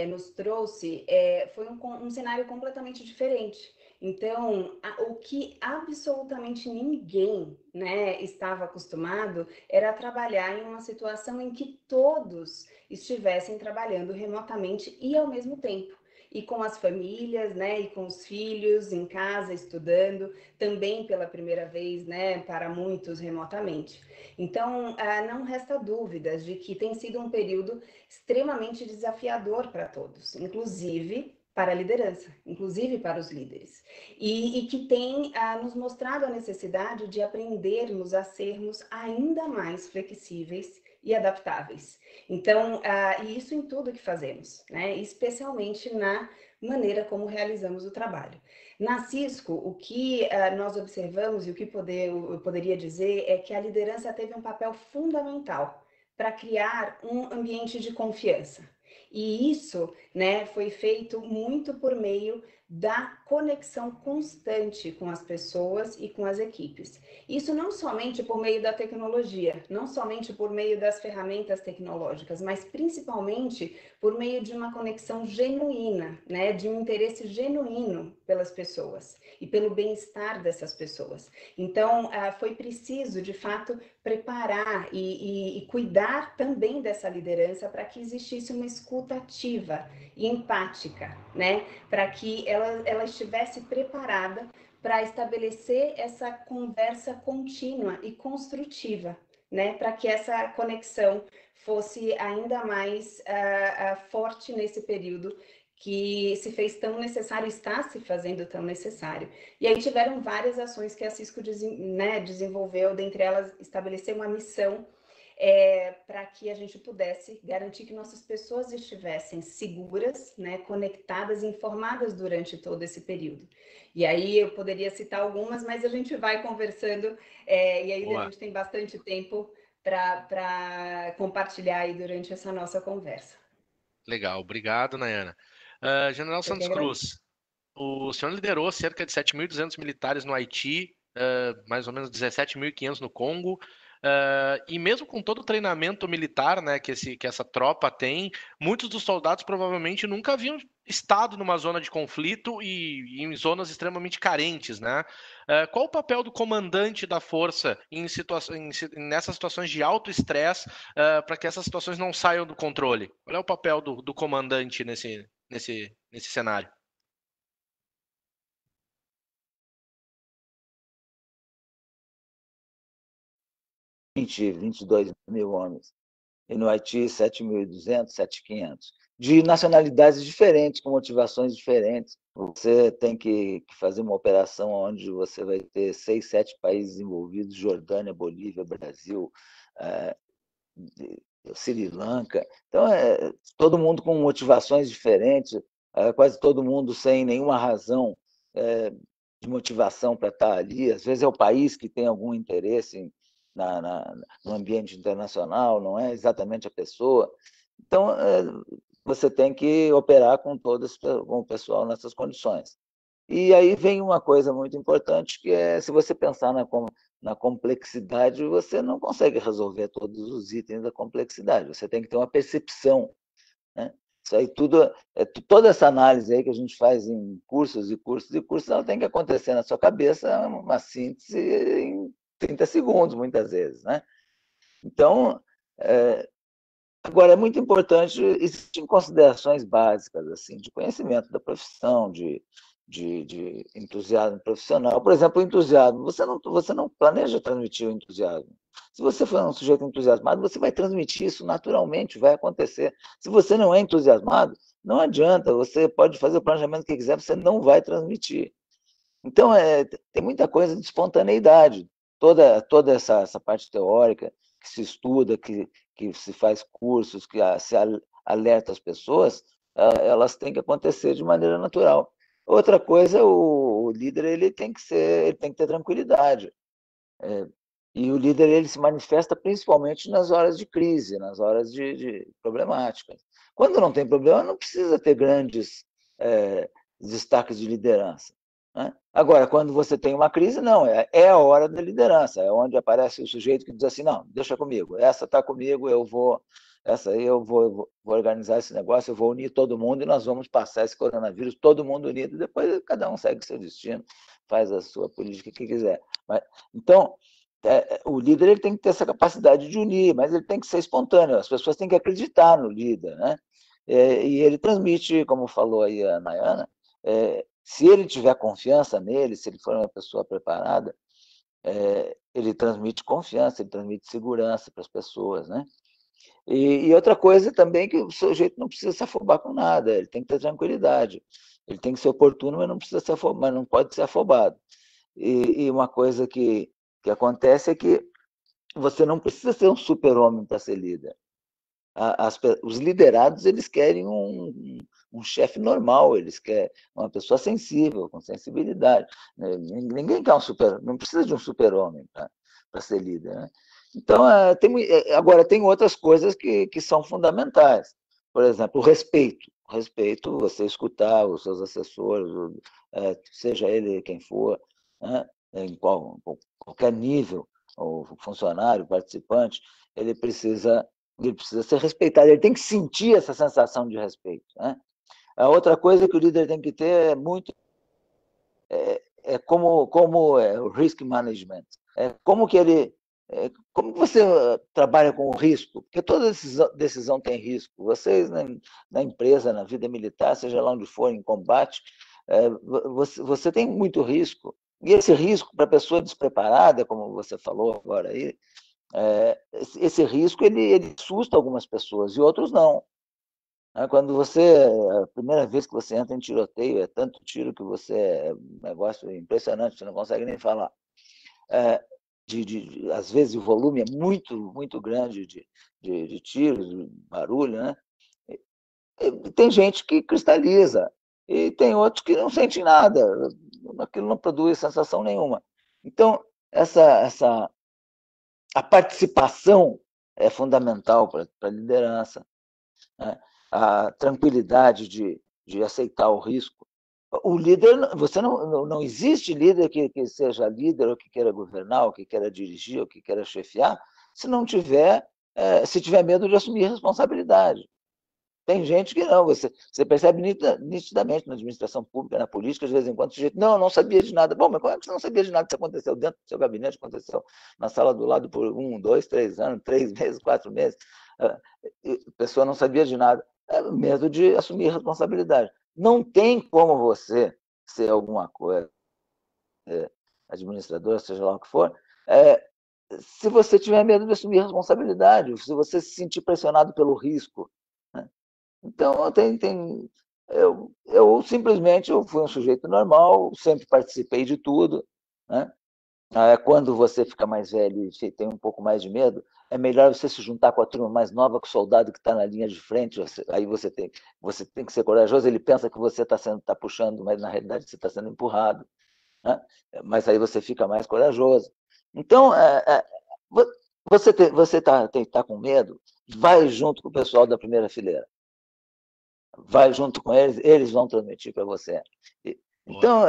nos trouxe foi um cenário completamente diferente. Então, o que absolutamente ninguém, né, estava acostumado era trabalhar em uma situação em que todos estivessem trabalhando remotamente e ao mesmo tempo. E com as famílias, né, e com os filhos em casa, estudando, também pela primeira vez, né, para muitos remotamente. Então, não resta dúvidas de que tem sido um período extremamente desafiador para todos, inclusive para a liderança, inclusive para os líderes, e que tem nos mostrado a necessidade de aprendermos a sermos ainda mais flexíveis e adaptáveis. Então, e isso em tudo que fazemos, né? Especialmente na maneira como realizamos o trabalho. Na Cisco, o que nós observamos e o que eu poderia dizer é que a liderança teve um papel fundamental para criar um ambiente de confiança. E isso, né, foi feito muito por meio da conexão constante com as pessoas e com as equipes. Isso não somente por meio da tecnologia, não somente por meio das ferramentas tecnológicas, mas principalmente por meio de uma conexão genuína, né, de um interesse genuíno pelas pessoas e pelo bem-estar dessas pessoas. Então, foi preciso, de fato, preparar e cuidar também dessa liderança para que existisse uma escuta ativa e empática, né, para que ela estivesse preparada para estabelecer essa conversa contínua e construtiva, né, para que essa conexão fosse ainda mais forte nesse período que se fez tão necessário, está se fazendo tão necessário. E aí tiveram várias ações que a Cisco desenvolveu, dentre elas estabelecer uma missão para que a gente pudesse garantir que nossas pessoas estivessem seguras, né, conectadas e informadas durante todo esse período. E aí eu poderia citar algumas, mas a gente vai conversando, e aí a gente tem bastante tempo para compartilhar aí durante essa nossa conversa. Legal, obrigado, Nayana. General Santos Cruz, o senhor liderou cerca de 7.200 militares no Haiti, mais ou menos 17.500 no Congo, e mesmo com todo o treinamento militar, né, que essa tropa tem, muitos dos soldados provavelmente nunca haviam estado numa zona de conflito e em zonas extremamente carentes, né? Qual o papel do comandante da força nessas situações de alto estresse, para que essas situações não saiam do controle? Qual é o papel do comandante nesse cenário? 22 mil homens. E no Haiti, 7.200, 7.500. De nacionalidades diferentes, com motivações diferentes. Você tem que fazer uma operação onde você vai ter 6, 7 países envolvidos, Jordânia, Bolívia, Brasil, Sri Lanka. Então, todo mundo com motivações diferentes, quase todo mundo sem nenhuma razão de motivação para estar ali. Às vezes é o país que tem algum interesse no ambiente internacional, não é exatamente a pessoa. Então, você tem que operar com o pessoal nessas condições. E aí vem uma coisa muito importante, que é, se você pensar na complexidade, você não consegue resolver todos os itens da complexidade, você tem que ter uma percepção, né? Isso aí tudo, toda essa análise aí que a gente faz em cursos e cursos e cursos, ela tem que acontecer na sua cabeça, uma síntese em 30 segundos, muitas vezes, né? Então, agora, é muito importante, existem considerações básicas, assim, de conhecimento da profissão, de entusiasmo profissional. Por exemplo, o entusiasmo. Você não planeja transmitir o entusiasmo. Se você for um sujeito entusiasmado, você vai transmitir isso naturalmente, vai acontecer. Se você não é entusiasmado, não adianta, você pode fazer o planejamento que quiser, você não vai transmitir. Então, tem muita coisa de espontaneidade. Toda essa parte teórica que se estuda, que se faz cursos, que se alerta as pessoas, elas têm que acontecer de maneira natural. Outra coisa, o líder ele tem que ter tranquilidade. E o líder ele se manifesta principalmente nas horas de crise, nas horas de problemáticas. Quando não tem problema, não precisa ter grandes destaques de liderança, né? Agora, quando você tem uma crise, não, é a hora da liderança, é onde aparece o sujeito que diz assim, não, deixa comigo, essa está comigo, essa aí eu vou organizar esse negócio, eu vou unir todo mundo e nós vamos passar esse coronavírus, todo mundo unido, depois cada um segue seu destino, faz a sua política que quiser. Então, o líder ele tem que ter essa capacidade de unir, mas ele tem que ser espontâneo, as pessoas têm que acreditar no líder, né? E ele transmite, como falou aí a Nayana, se ele tiver confiança nele, se ele for uma pessoa preparada, ele transmite confiança, ele transmite segurança para as pessoas, né? E outra coisa também que o sujeito não precisa se afobar com nada, ele tem que ter tranquilidade, ele tem que ser oportuno, mas não precisa se afobar, mas não pode ser afobado. E uma coisa que acontece é que você não precisa ser um super-homem para ser líder. Os liderados eles querem um chefe normal, eles querem uma pessoa sensível, com sensibilidade. Ninguém quer não precisa de um super-homem para ser líder, né? Então, agora, tem outras coisas que são fundamentais. Por exemplo, o respeito. O respeito, você escutar os seus assessores, seja ele quem for, né? Em qualquer nível, o funcionário, o participante, ele precisa ser respeitado, ele tem que sentir essa sensação de respeito, né? A outra coisa que o líder tem que ter como o risk management, como você trabalha com o risco, porque toda decisão tem risco. Vocês, na empresa, na vida militar, seja lá onde for, em combate, você tem muito risco. E esse risco, para a pessoa despreparada, como você falou agora aí, esse risco ele assusta algumas pessoas e outros não. Quando a primeira vez que você entra em tiroteio, é tanto tiro que é um negócio impressionante, você não consegue nem falar. às vezes o volume é muito grande de tiros, de barulho, né? E tem gente que cristaliza, e tem outros que não sentem nada, aquilo não produz sensação nenhuma. Então, a participação é fundamental para a liderança, né? A tranquilidade de aceitar o risco. O líder, não existe líder que seja líder, ou que queira governar, ou que queira dirigir, ou que queira chefiar, se não tiver, se tiver medo de assumir responsabilidade. Tem gente que não, você percebe nitidamente na administração pública, na política, de vez em quando, o sujeito, não sabia de nada. Bom, mas como é que você não sabia de nada que aconteceu dentro do seu gabinete, aconteceu na sala do lado por 1, 2, 3 anos, 3 meses, 4 meses? A pessoa não sabia de nada. É medo de assumir responsabilidade. Não tem como você ser alguma coisa, administrador, seja lá o que for, se você tiver medo de assumir responsabilidade, se você se sentir pressionado pelo risco, né? Então, eu simplesmente fui um sujeito normal, sempre participei de tudo, né? Quando você fica mais velho e tem um pouco mais de medo, é melhor você se juntar com a turma mais nova, com o soldado que está na linha de frente. Aí você tem que ser corajoso. Ele pensa que você está puxando, mas na realidade você está sendo empurrado, né? Mas aí você fica mais corajoso. Então, você tá com medo, vai junto com o pessoal da primeira fileira. Vai junto com eles vão transmitir para você. Então,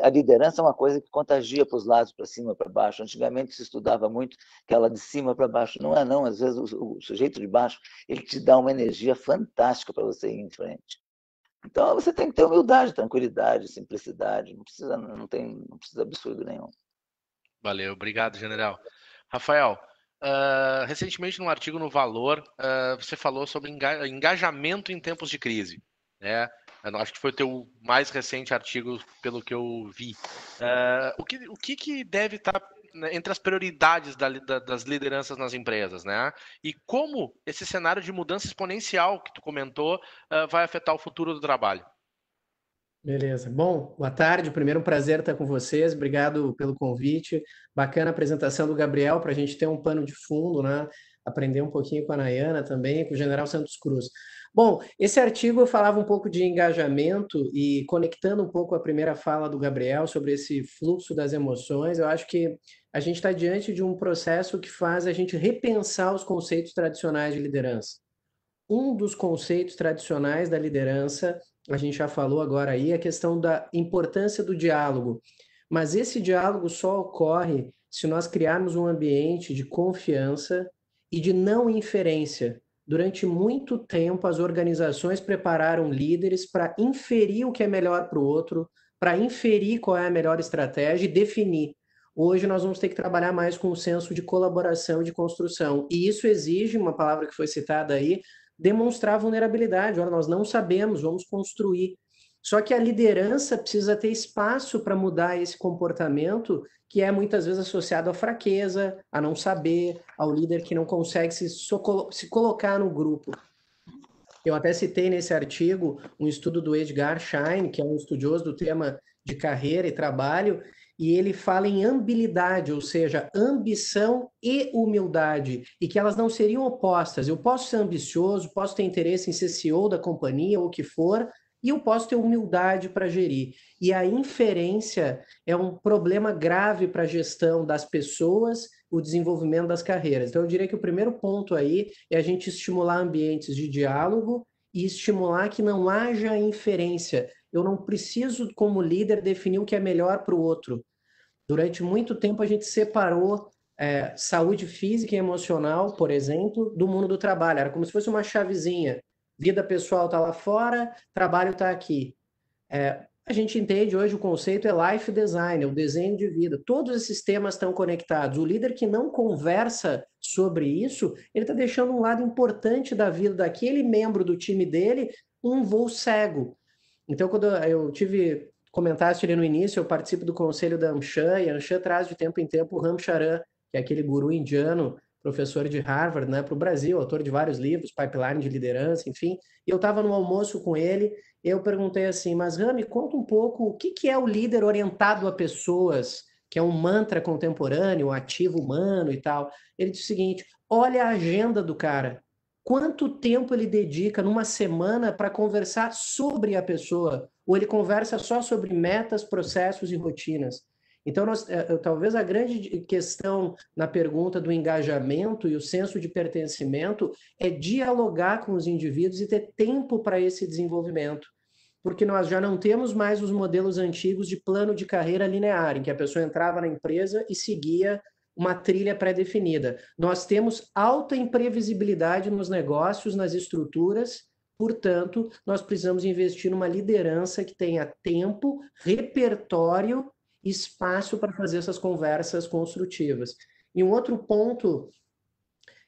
a liderança é uma coisa que contagia para os lados, para cima, para baixo. Antigamente se estudava muito aquela de cima para baixo. Não é, não. Às vezes o sujeito de baixo ele te dá uma energia fantástica para você ir em frente. Então, você tem que ter humildade, tranquilidade, simplicidade. Não precisa absurdo nenhum. Valeu, obrigado, general. Rafael, recentemente num artigo no Valor, você falou sobre engajamento em tempos de crise, né? Eu acho que foi o teu mais recente artigo, pelo que eu vi. O que deve estar entre as prioridades das lideranças nas empresas, né? E como esse cenário de mudança exponencial que tu comentou vai afetar o futuro do trabalho? Beleza. Bom, boa tarde. Primeiro, um prazer estar com vocês. Obrigado pelo convite. Bacana a apresentação do Gabriel para a gente ter um pano de fundo, né? Aprender um pouquinho com a Nayana também, com o General Santos Cruz. Bom, esse artigo eu falava um pouco de engajamento e conectando um pouco a primeira fala do Gabriel sobre esse fluxo das emoções, eu acho que a gente está diante de um processo que faz a gente repensar os conceitos tradicionais de liderança. Um dos conceitos tradicionais da liderança, a gente já falou agora aí, é a questão da importância do diálogo. Mas esse diálogo só ocorre se nós criarmos um ambiente de confiança e de não inferência. Durante muito tempo, as organizações prepararam líderes para inferir o que é melhor para o outro, para inferir qual é a melhor estratégia e definir. Hoje nós vamos ter que trabalhar mais com o senso de colaboração e de construção. E isso exige, uma palavra que foi citada aí, demonstrar vulnerabilidade. Olha, nós não sabemos, vamos construir. Só que a liderança precisa ter espaço para mudar esse comportamento que é muitas vezes associado à fraqueza, a não saber, ao líder que não consegue se colocar no grupo. Eu até citei nesse artigo um estudo do Edgar Schein, que é um estudioso do tema de carreira e trabalho, e ele fala em ambilidade, ou seja, ambição e humildade, e que elas não seriam opostas. Eu posso ser ambicioso, posso ter interesse em ser CEO da companhia ou o que for, e eu posso ter humildade para gerir. E a inferência é um problema grave para a gestão das pessoas, o desenvolvimento das carreiras. Então, eu diria que o primeiro ponto aí é a gente estimular ambientes de diálogo e estimular que não haja inferência. Eu não preciso, como líder, definir o que é melhor para o outro. Durante muito tempo, a gente separou saúde física e emocional, por exemplo, do mundo do trabalho. Era como se fosse uma chavezinha. Vida pessoal está lá fora, trabalho está aqui. A gente entende hoje o conceito é life design, é o desenho de vida. Todos esses temas estão conectados. O líder que não conversa sobre isso, ele está deixando um lado importante da vida daquele membro do time dele um voo cego. Então, quando eu comentaste ali no início, eu participo do conselho da Anshan, e a Anshan traz de tempo em tempo o Ram Charan, que é aquele guru indiano, professor de Harvard, né, para o Brasil, autor de vários livros, Pipeline de Liderança, enfim. E eu estava no almoço com ele, e eu perguntei assim, mas Ram, me conta um pouco o que é o líder orientado a pessoas, que é um mantra contemporâneo, um ativo humano e tal. Ele diz o seguinte: olha a agenda do cara. Quanto tempo ele dedica numa semana para conversar sobre a pessoa? Ou ele conversa só sobre metas, processos e rotinas? Então, talvez a grande questão na pergunta do engajamento e o senso de pertencimento é dialogar com os indivíduos e ter tempo para esse desenvolvimento. Porque nós já não temos mais os modelos antigos de plano de carreira linear, em que a pessoa entrava na empresa e seguia uma trilha pré-definida. Nós temos alta imprevisibilidade nos negócios, nas estruturas, portanto, nós precisamos investir numa liderança que tenha tempo, repertório, espaço para fazer essas conversas construtivas. E um outro ponto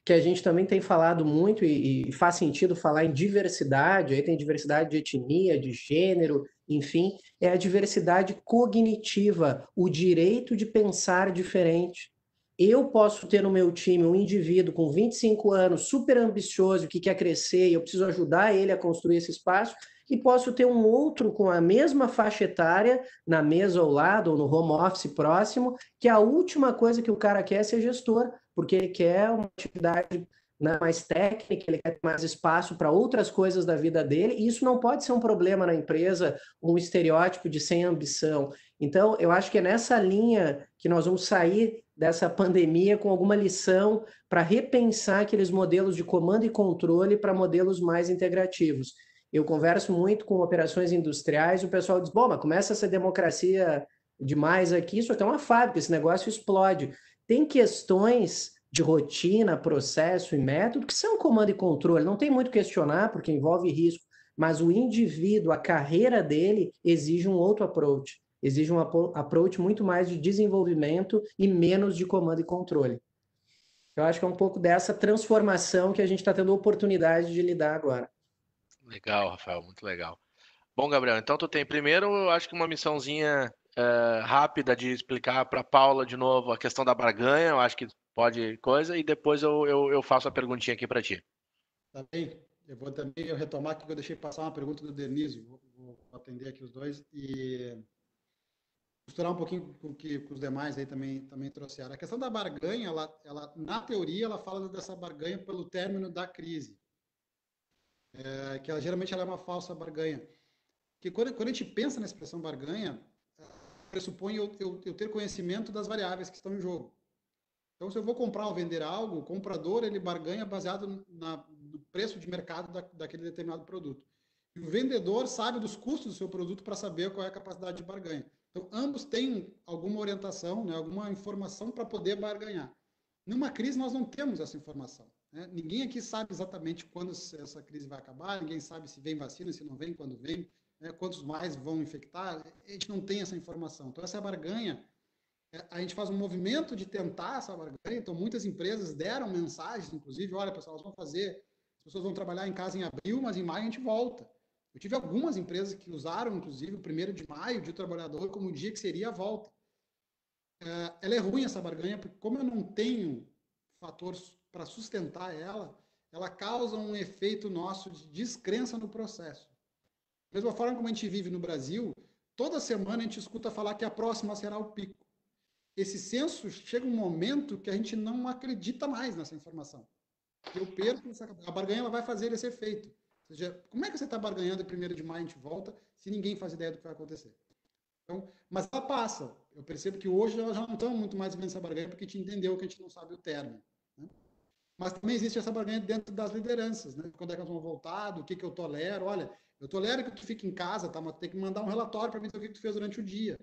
que a gente também tem falado muito e faz sentido falar em diversidade, aí tem diversidade de etnia, de gênero, enfim, é a diversidade cognitiva, o direito de pensar diferente. Eu posso ter no meu time um indivíduo com 25 anos, super ambicioso, que quer crescer, e eu preciso ajudar ele a construir esse espaço, e posso ter um outro com a mesma faixa etária, na mesa ao lado, ou no home office próximo, que a última coisa que o cara quer é ser gestor, porque ele quer uma atividade, né, mais técnica, ele quer ter mais espaço para outras coisas da vida dele, e isso não pode ser um problema na empresa, um estereótipo de sem ambição. Então, eu acho que é nessa linha que nós vamos sair dessa pandemia com alguma lição para repensar aqueles modelos de comando e controle para modelos mais integrativos. Eu converso muito com operações industriais, o pessoal diz, bom, mas começa essa democracia demais aqui, isso aqui é uma fábrica, esse negócio explode. Tem questões de rotina, processo e método que são comando e controle, não tem muito questionar, porque envolve risco, mas o indivíduo, a carreira dele, exige um outro approach, exige um approach muito mais de desenvolvimento e menos de comando e controle. Eu acho que é um pouco dessa transformação que a gente está tendo a oportunidade de lidar agora. Legal, Rafael, muito legal. Bom, Gabriel, então tu tem primeiro, eu acho que uma missãozinha rápida de explicar para Paula de novo a questão da barganha, eu acho que pode coisa, e depois eu faço a perguntinha aqui para ti. Tá bem. Eu vou também retomar aqui que eu deixei passar uma pergunta do Denise, vou atender aqui os dois e misturar um pouquinho com o que os demais aí também trouxeram. A questão da barganha, ela na teoria, ela fala dessa barganha pelo término da crise, que ela, geralmente ela é uma falsa barganha. Porque quando a gente pensa na expressão barganha, pressupõe eu ter conhecimento das variáveis que estão em jogo. Então, se eu vou comprar ou vender algo, o comprador ele barganha baseado no preço de mercado daquele determinado produto. E o vendedor sabe dos custos do seu produto para saber qual é a capacidade de barganha. Então, ambos têm alguma orientação, né, alguma informação para poder barganhar. Numa crise, nós não temos essa informação. Né? Ninguém aqui sabe exatamente quando essa crise vai acabar, ninguém sabe se vem vacina, se não vem, quando vem, né, quantos mais vão infectar, a gente não tem essa informação. Então, essa barganha, a gente faz um movimento de tentar essa barganha, então muitas empresas deram mensagens, inclusive, olha pessoal, nós vamos fazer, as pessoas vão trabalhar em casa em abril, mas em maio a gente volta. Eu tive algumas empresas que usaram, inclusive, o 1º de maio, Dia do Trabalhador, como o dia que seria a volta. Ela é ruim essa barganha, porque como eu não tenho fator para sustentar ela causa um efeito nosso de descrença no processo. Da mesma forma como a gente vive no Brasil, toda semana a gente escuta falar que a próxima será o pico. Esse senso chega um momento que a gente não acredita mais nessa informação. Eu perco, a barganha ela vai fazer esse efeito. Ou seja, como é que você está barganhando em 1º de maio a gente volta se ninguém faz ideia do que vai acontecer? Então, mas ela passa. Eu percebo que hoje nós já não estamos muito mais vendo essa barganha porque a gente entendeu que a gente não sabe o término. Né? Mas também existe essa barganha dentro das lideranças. Né? Quando é que nós vamos voltar? Do que eu tolero? Olha, eu tolero que tu fique em casa, tá? Mas tem que mandar um relatório para mim o que tu fez durante o dia.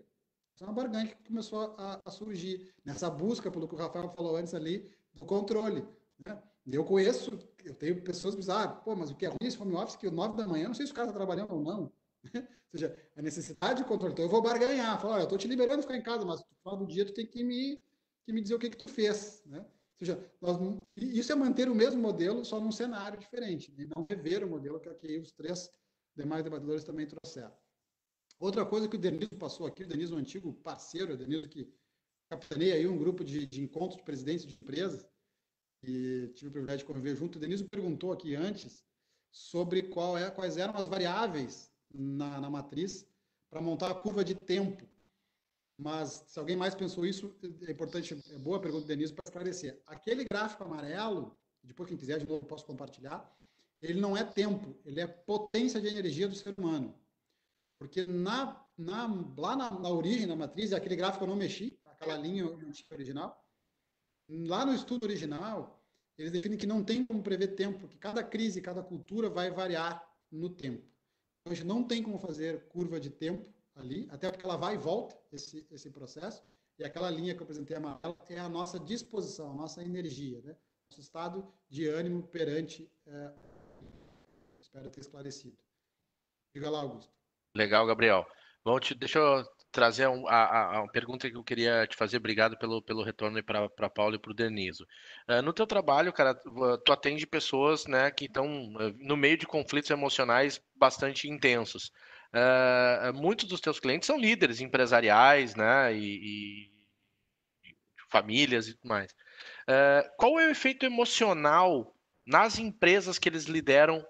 Isso é uma barganha que começou a surgir nessa busca, pelo que o Rafael falou antes ali, do controle. Né? Eu tenho pessoas que dizem, pô, mas o que é ruim esse home office, que 9 da manhã, não sei se o cara está trabalhando ou não. Ou seja, a necessidade de controle. Então eu vou barganhar, falar, olha, eu estou te liberando de ficar em casa, mas no final do dia tu tem que me dizer o que tu fez. Né? Ou seja, isso é manter o mesmo modelo, só num cenário diferente, e não rever o modelo que aqui os 3 demais debatedores também trouxeram. Outra coisa que o Denilson passou aqui, o Denilson é um antigo parceiro, o Denilson que capitaneia aí um grupo de encontros de presidentes de empresas, e tive o privilégio de conviver junto. O Denilson perguntou aqui antes sobre quais eram as variáveis na matriz para montar a curva de tempo. mas se alguém mais pensou isso, é importante, é boa a pergunta do Denise para esclarecer. Aquele gráfico amarelo, depois quem quiser de novo eu posso compartilhar, ele não é tempo, ele é potência de energia do ser humano. Porque lá na origem da matriz, aquele gráfico eu não mexi, aquela linha original, lá no estudo original, eles definem que não tem como prever tempo, que cada crise, cada cultura vai variar no tempo. Então, a gente não tem como fazer curva de tempo ali, até porque ela vai e volta, esse processo, e aquela linha que eu apresentei amarela é a nossa disposição, a nossa energia, né? Nosso estado de ânimo perante... espero ter esclarecido. Diga lá, Augusto. Legal, Gabriel. Bom, deixa eu trazer a pergunta que eu queria te fazer. Obrigado pelo retorno para a Paula e para o Deniso. No teu trabalho, cara, tu atende pessoas, né, que estão no meio de conflitos emocionais bastante intensos. Muitos dos teus clientes são líderes empresariais, né, e famílias e tudo mais. Qual é o efeito emocional nas empresas que eles lideram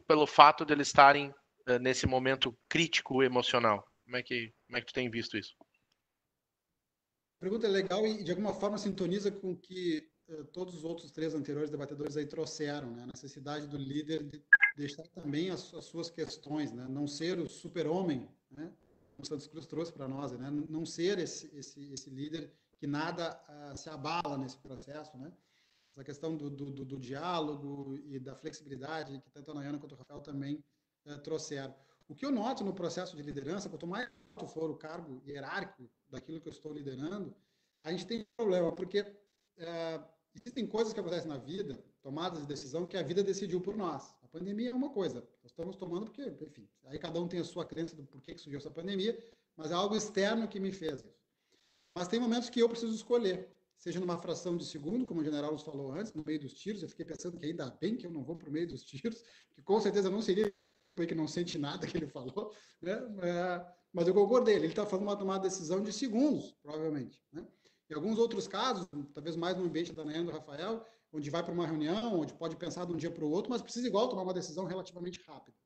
pelo fato de eles estarem nesse momento crítico emocional? Como é que tu tem visto isso? A pergunta é legal e, de alguma forma, sintoniza com o que todos os outros 3 anteriores debatedores aí trouxeram, né? A necessidade do líder de deixar também as suas questões, né? Não ser o super-homem, né? Como o Santos Cruz trouxe para nós, né? Não ser esse líder que nada se abala nesse processo, né? Essa questão do diálogo e da flexibilidade que tanto a Nayana quanto o Rafael também trouxeram. O que eu noto no processo de liderança, quanto mais alto for o cargo hierárquico daquilo que eu estou liderando, a gente tem um problema, porque existem coisas que acontecem na vida, tomadas de decisão, que a vida decidiu por nós. A pandemia é uma coisa, nós estamos tomando porque, enfim, aí cada um tem a sua crença do porquê que surgiu essa pandemia, mas é algo externo que me fez isso. Mas tem momentos que eu preciso escolher, seja numa fração de segundo, como o general nos falou antes, no meio dos tiros. Eu fiquei pensando que ainda bem que eu não vou para o meio dos tiros, que com certeza não seria que não sente nada que ele falou, né? Mas eu concordei, ele está fazendo uma tomada de decisão de segundos, provavelmente, né? Em alguns outros casos, talvez mais no ambiente da Nayana e do Rafael, onde vai para uma reunião, onde pode pensar de um dia para o outro, mas precisa igual tomar uma decisão relativamente rápida.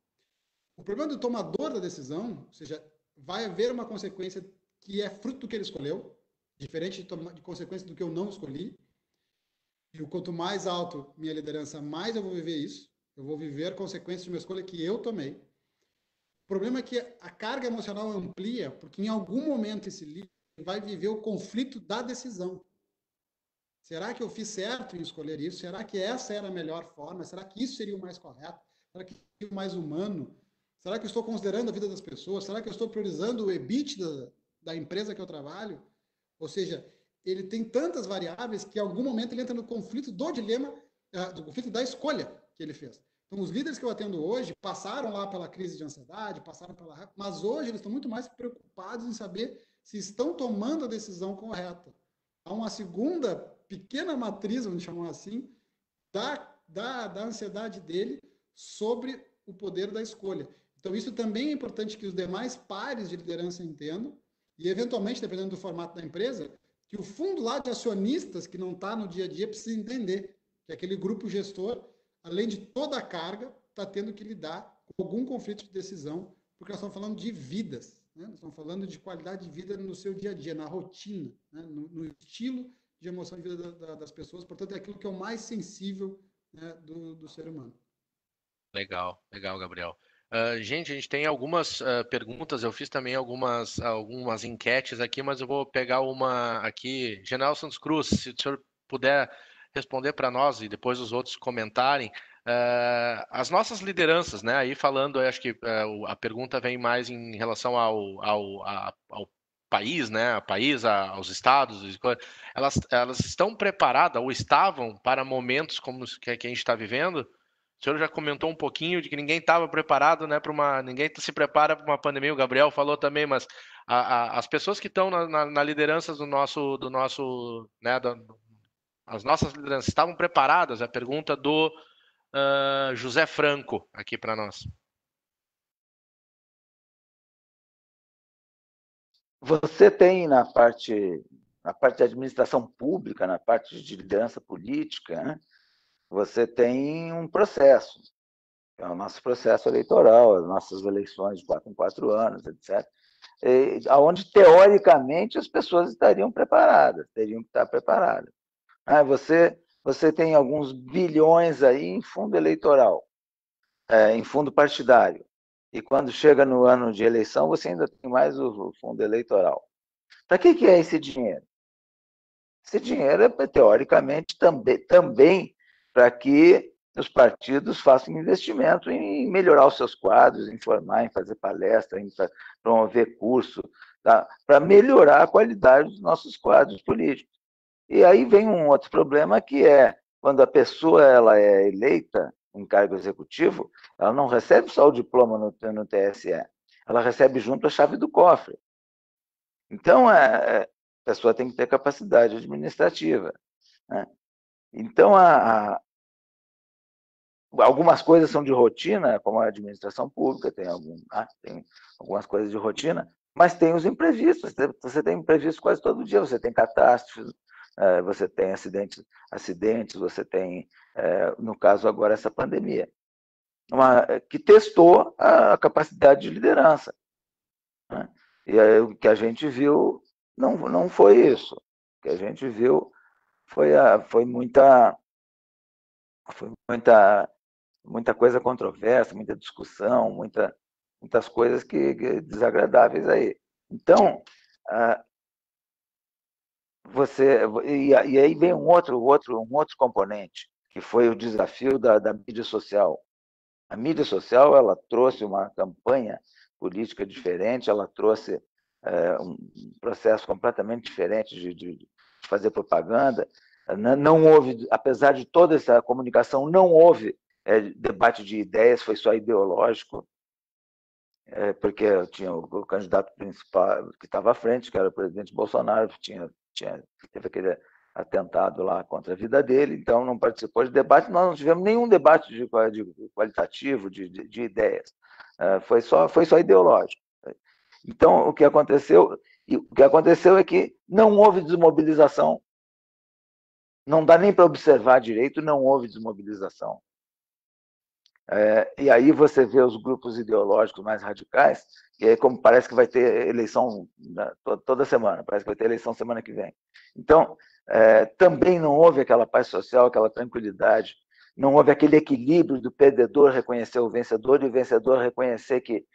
O problema do tomador da decisão, ou seja, vai haver uma consequência que é fruto do que ele escolheu, diferente de consequência do que eu não escolhi. E o quanto mais alto minha liderança, mais eu vou viver isso. Eu vou viver consequências de uma escolha que eu tomei. O problema é que a carga emocional amplia, porque em algum momento esse líder vai viver o conflito da decisão. Será que eu fiz certo em escolher isso? Será que essa era a melhor forma? Será que isso seria o mais correto? Será que seria o mais humano? Será que eu estou considerando a vida das pessoas? Será que eu estou priorizando o EBITDA da empresa que eu trabalho? Ou seja, ele tem tantas variáveis que em algum momento ele entra no conflito do dilema, do conflito da escolha que ele fez. Então, os líderes que eu atendo hoje passaram lá pela crise de ansiedade, mas hoje eles estão muito mais preocupados em saber se estão tomando a decisão correta. Há uma segunda pequena matriz, vamos chamar assim, da ansiedade dele sobre o poder da escolha. Então, isso também é importante que os demais pares de liderança entendam, e, eventualmente, dependendo do formato da empresa, que o fundo lá de acionistas, que não está no dia a dia, precisa entender que aquele grupo gestor, além de toda a carga, está tendo que lidar com algum conflito de decisão, porque nós estamos falando de vidas, né? Nós estamos falando de qualidade de vida no seu dia a dia, na rotina, né? no estilo de emoção de vida das pessoas. Portanto, é aquilo que é o mais sensível, né, do ser humano. Legal, Gabriel. Gente, a gente tem algumas perguntas. Eu fiz também algumas enquetes aqui, mas eu vou pegar uma aqui. General Santos Cruz, se o senhor puder responder para nós e depois os outros comentarem. As nossas lideranças, né? Aí falando, eu acho que a pergunta vem mais em relação ao país, né? Aos estados, elas estão preparadas ou estavam para momentos como que a gente está vivendo? O senhor já comentou um pouquinho de que ninguém estava preparado, né, ninguém se prepara para uma pandemia. O Gabriel falou também, mas as pessoas que estão na liderança do nosso, né, as nossas lideranças estavam preparadas? A pergunta do José Franco aqui para nós. Você tem na parte de administração pública, na parte de liderança política, né? Você tem um processo, é o nosso processo eleitoral, as nossas eleições de 4 em 4 anos, etc. onde teoricamente as pessoas estariam preparadas, teriam que estar preparadas. Você tem alguns bilhões aí em fundo eleitoral, em fundo partidário, e quando chega no ano de eleição, você ainda tem mais o fundo eleitoral. Para que é esse dinheiro? Esse dinheiro é, teoricamente, também para que os partidos façam investimento em melhorar os seus quadros, em formar, em fazer palestra, em promover curso, tá? Para melhorar a qualidade dos nossos quadros políticos. E aí vem um outro problema, que é quando a pessoa ela é eleita em cargo executivo, ela não recebe só o diploma no TSE, ela recebe junto a chave do cofre. Então, a pessoa tem que ter capacidade administrativa, né? Então, algumas coisas são de rotina, como a administração pública, tem algumas coisas de rotina, mas tem os imprevistos. Você tem imprevistos quase todo dia, você tem catástrofes, você tem acidentes, você tem, no caso agora, essa pandemia, que testou a capacidade de liderança, né? E aí, o que a gente viu não foi isso. O que a gente viu foi muita coisa controversa, muita discussão, muitas coisas que desagradáveis aí. Então, e aí vem um outro componente, que foi o desafio da mídia social. A mídia social, ela trouxe uma campanha política diferente, ela trouxe um processo completamente diferente de fazer propaganda. Não houve, apesar de toda essa comunicação, não houve debate de ideias, foi só ideológico, porque tinha o candidato principal que estava à frente, que era o presidente Bolsonaro, teve aquele atentado lá contra a vida dele, então não participou de debate. Nós não tivemos nenhum debate de qualitativo, de ideias, foi só ideológico. Então, o que aconteceu é que não houve desmobilização, não dá nem para observar direito, não houve desmobilização. E aí você vê os grupos ideológicos mais radicais, e aí, como parece que vai ter eleição toda semana, parece que vai ter eleição semana que vem. Então, também não houve aquela paz social, aquela tranquilidade, não houve aquele equilíbrio do perdedor reconhecer o vencedor e o vencedor reconhecer que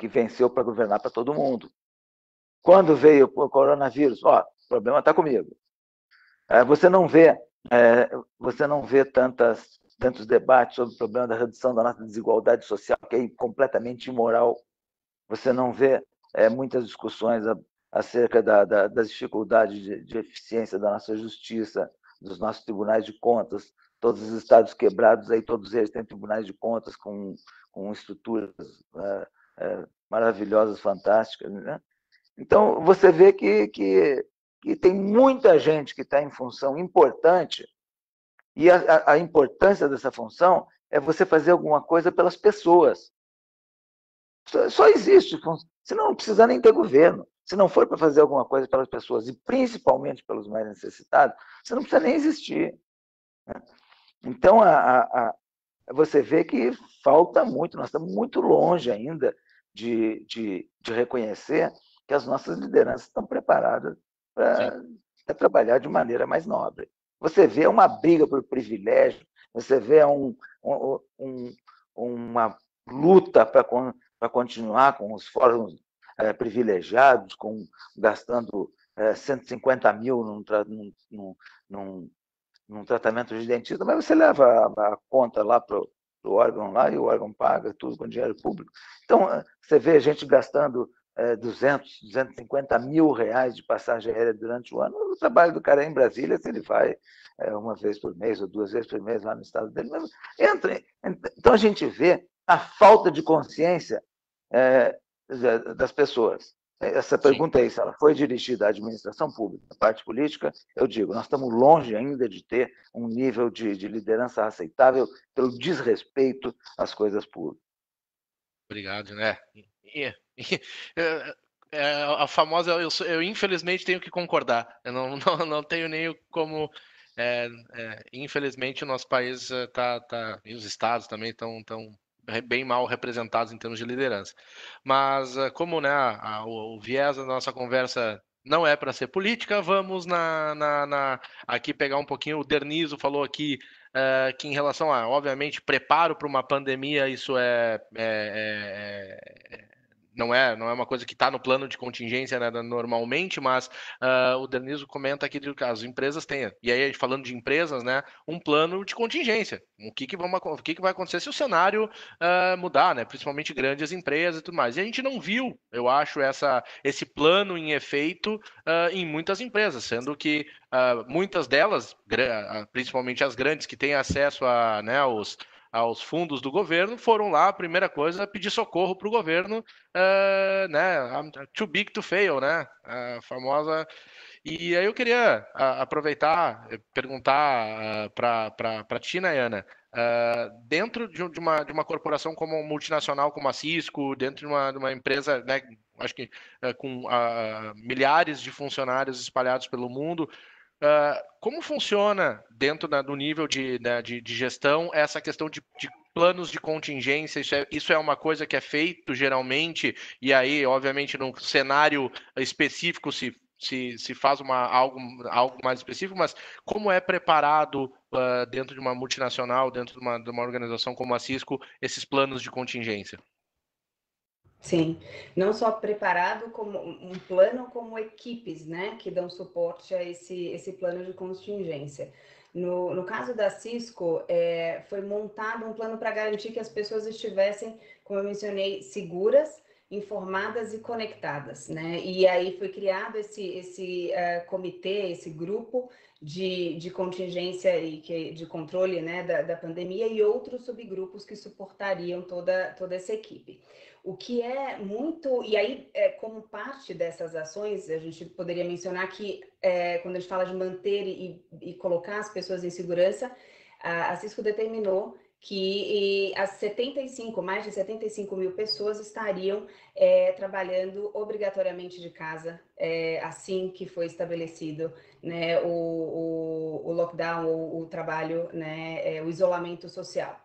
venceu para governar para todo mundo. Quando veio o coronavírus, o problema está comigo. Você não vê tantos debates sobre o problema da redução da nossa desigualdade social, que é completamente imoral. Você não vê muitas discussões acerca das dificuldades de eficiência da nossa justiça, dos nossos tribunais de contas. Todos os estados quebrados, aí todos eles têm tribunais de contas com estruturas maravilhosas, fantásticas, né? Então, você vê que tem muita gente que está em função importante, e a importância dessa função é você fazer alguma coisa pelas pessoas. Só existe, senão não precisa nem ter governo. Se não for para fazer alguma coisa pelas pessoas, e principalmente pelos mais necessitados, você não precisa nem existir, né? Então, você vê que falta muito, nós estamos muito longe ainda de reconhecer que as nossas lideranças estão preparadas para trabalhar de maneira mais nobre. Você vê uma briga por privilégio, você vê uma luta para continuar com os fóruns privilegiados, gastando 150 mil num tratamento de dentista, mas você leva a conta lá para o órgão lá e o órgão paga tudo com dinheiro público. Então, você vê a gente gastando 250 mil reais de passagem aérea durante o ano. O trabalho do cara é em Brasília, se ele vai uma vez por mês ou 2 vezes por mês lá no estado dele. Então, a gente vê a falta de consciência das pessoas. Essa pergunta aí, se ela foi dirigida à administração pública, à parte política, eu digo, nós estamos longe ainda de ter um nível de liderança aceitável pelo desrespeito às coisas públicas. Obrigado, né? A famosa, eu infelizmente tenho que concordar. Eu não tenho nem como. Infelizmente, o nosso país e os estados também estão bem mal representados em termos de liderança. Mas como, né, o viés da nossa conversa não é para ser política, vamos aqui pegar um pouquinho. O Dernizo falou aqui que em relação a, obviamente, preparo para uma pandemia, isso não é uma coisa que está no plano de contingência, né, normalmente, mas o Dernizo comenta aqui que as empresas têm, e aí falando de empresas, né, um plano de contingência. O que vai acontecer se o cenário mudar, né, principalmente grandes empresas e tudo mais. E a gente não viu, eu acho, esse plano em efeito em muitas empresas, sendo que muitas delas, principalmente as grandes que têm acesso aos fundos do governo, foram lá, a primeira coisa, pedir socorro para o governo, né, too big to fail, né, a famosa. E aí eu queria aproveitar e perguntar para ti, Nayana, dentro de uma corporação como multinacional como a Cisco, dentro de uma empresa, né, acho que com milhares de funcionários espalhados pelo mundo, como funciona dentro do nível de gestão essa questão de planos de contingência? Isso é uma coisa que é feito geralmente, e aí, obviamente, num cenário específico se faz algo mais específico, mas como é preparado dentro de uma multinacional, dentro de uma organização como a Cisco, esses planos de contingência? Sim, não só preparado como um plano, como equipes, né, que dão suporte a esse plano de contingência. No caso da Cisco, foi montado um plano para garantir que as pessoas estivessem, como eu mencionei, seguras, informadas e conectadas, né? E aí foi criado esse comitê, esse grupo de contingência e de controle, né, da pandemia, e outros subgrupos que suportariam toda essa equipe. O que é muito... E aí, como parte dessas ações, a gente poderia mencionar que, quando a gente fala de manter e colocar as pessoas em segurança, a Cisco determinou que mais de 75 mil pessoas estariam trabalhando obrigatoriamente de casa, assim que foi estabelecido, né, o lockdown, o trabalho, né, o isolamento social.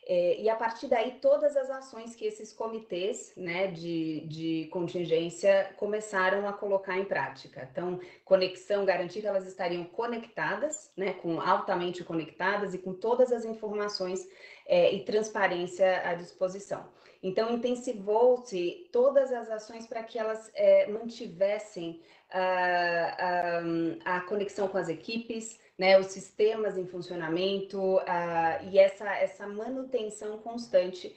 E a partir daí, todas as ações que esses comitês, né, de contingência começaram a colocar em prática. Então, conexão, garantir que elas estariam conectadas, né, altamente conectadas e com todas as informações e transparência à disposição. Então, intensivou-se todas as ações para que elas mantivessem a conexão com as equipes, né, os sistemas em funcionamento e essa manutenção constante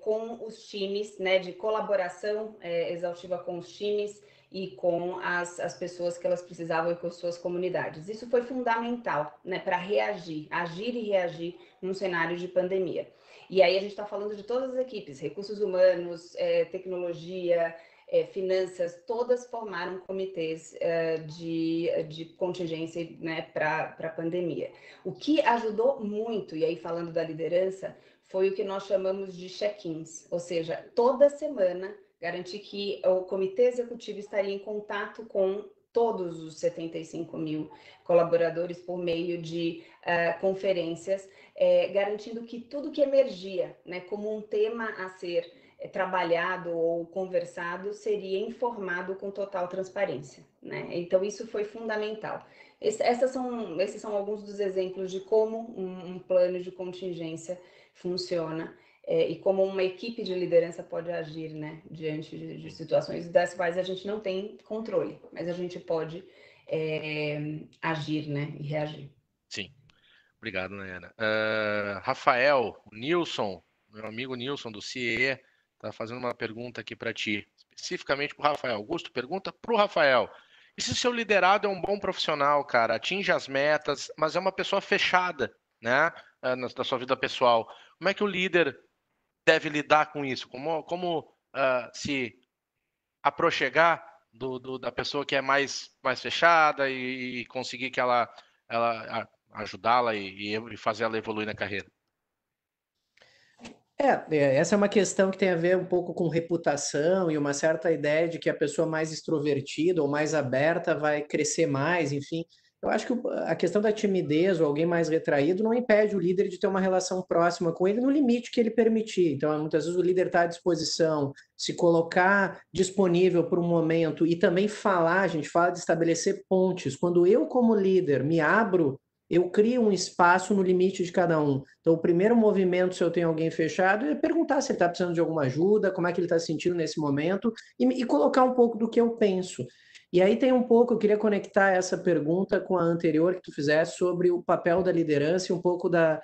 com os times, né, de colaboração exaustiva com os times e com as pessoas que elas precisavam e com as suas comunidades. Isso foi fundamental, né, para agir e reagir num cenário de pandemia. E aí a gente está falando de todas as equipes, recursos humanos, tecnologia, finanças, todas formaram comitês de contingência, né, para a pandemia. O que ajudou muito, e aí falando da liderança, foi o que nós chamamos de check-ins, ou seja, toda semana garantir que o comitê executivo estaria em contato com todos os 75 mil colaboradores por meio de conferências, garantindo que tudo que emergia, né, como um tema a ser trabalhado ou conversado seria informado com total transparência, né? Então isso foi fundamental. Esses são alguns dos exemplos de como um plano de contingência funciona e como uma equipe de liderança pode agir, né, diante de situações das quais a gente não tem controle, mas a gente pode agir, né, e reagir. Sim. Obrigado, Nayana. Rafael, Nilson, meu amigo Nilson do CIE, está fazendo uma pergunta aqui para ti, especificamente para o Rafael. Augusto, pergunta para o Rafael. E se o seu liderado é um bom profissional, cara, atinge as metas, mas é uma pessoa fechada, né, na sua vida pessoal, como é que o líder deve lidar com isso? Como se aproxegar da pessoa que é mais fechada e conseguir que ela ajudá-la e fazer ela evoluir na carreira? Essa é uma questão que tem a ver um pouco com reputação e uma certa ideia de que a pessoa mais extrovertida ou mais aberta vai crescer mais, enfim. Eu acho que a questão da timidez ou alguém mais retraído não impede o líder de ter uma relação próxima com ele no limite que ele permitir. Então, muitas vezes o líder está à disposição, se colocar disponível por um momento e também falar, a gente fala de estabelecer pontes. Quando eu, como líder, me abro, eu crio um espaço no limite de cada um. Então, o primeiro movimento, se eu tenho alguém fechado, é perguntar se ele está precisando de alguma ajuda, como é que ele está se sentindo nesse momento e colocar um pouco do que eu penso. E aí tem um pouco, eu queria conectar essa pergunta com a anterior que tu fizeste sobre o papel da liderança e um pouco da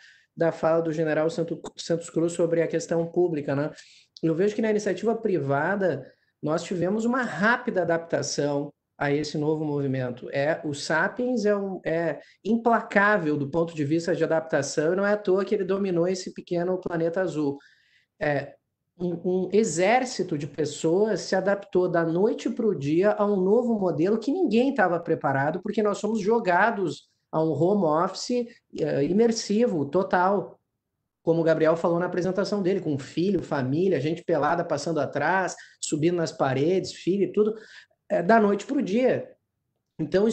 fala do general Santos Cruz sobre a questão pública, né? Eu vejo que na iniciativa privada nós tivemos uma rápida adaptação a esse novo movimento. O Sapiens é implacável do ponto de vista de adaptação e não é à toa que ele dominou esse pequeno planeta azul. Um exército de pessoas se adaptou da noite para o dia a um novo modelo que ninguém estava preparado, porque nós somos jogados a um home office imersivo, total, como o Gabriel falou na apresentação dele, com filho, família, gente pelada passando atrás, subindo nas paredes, filho e tudo, da noite para o dia. Então,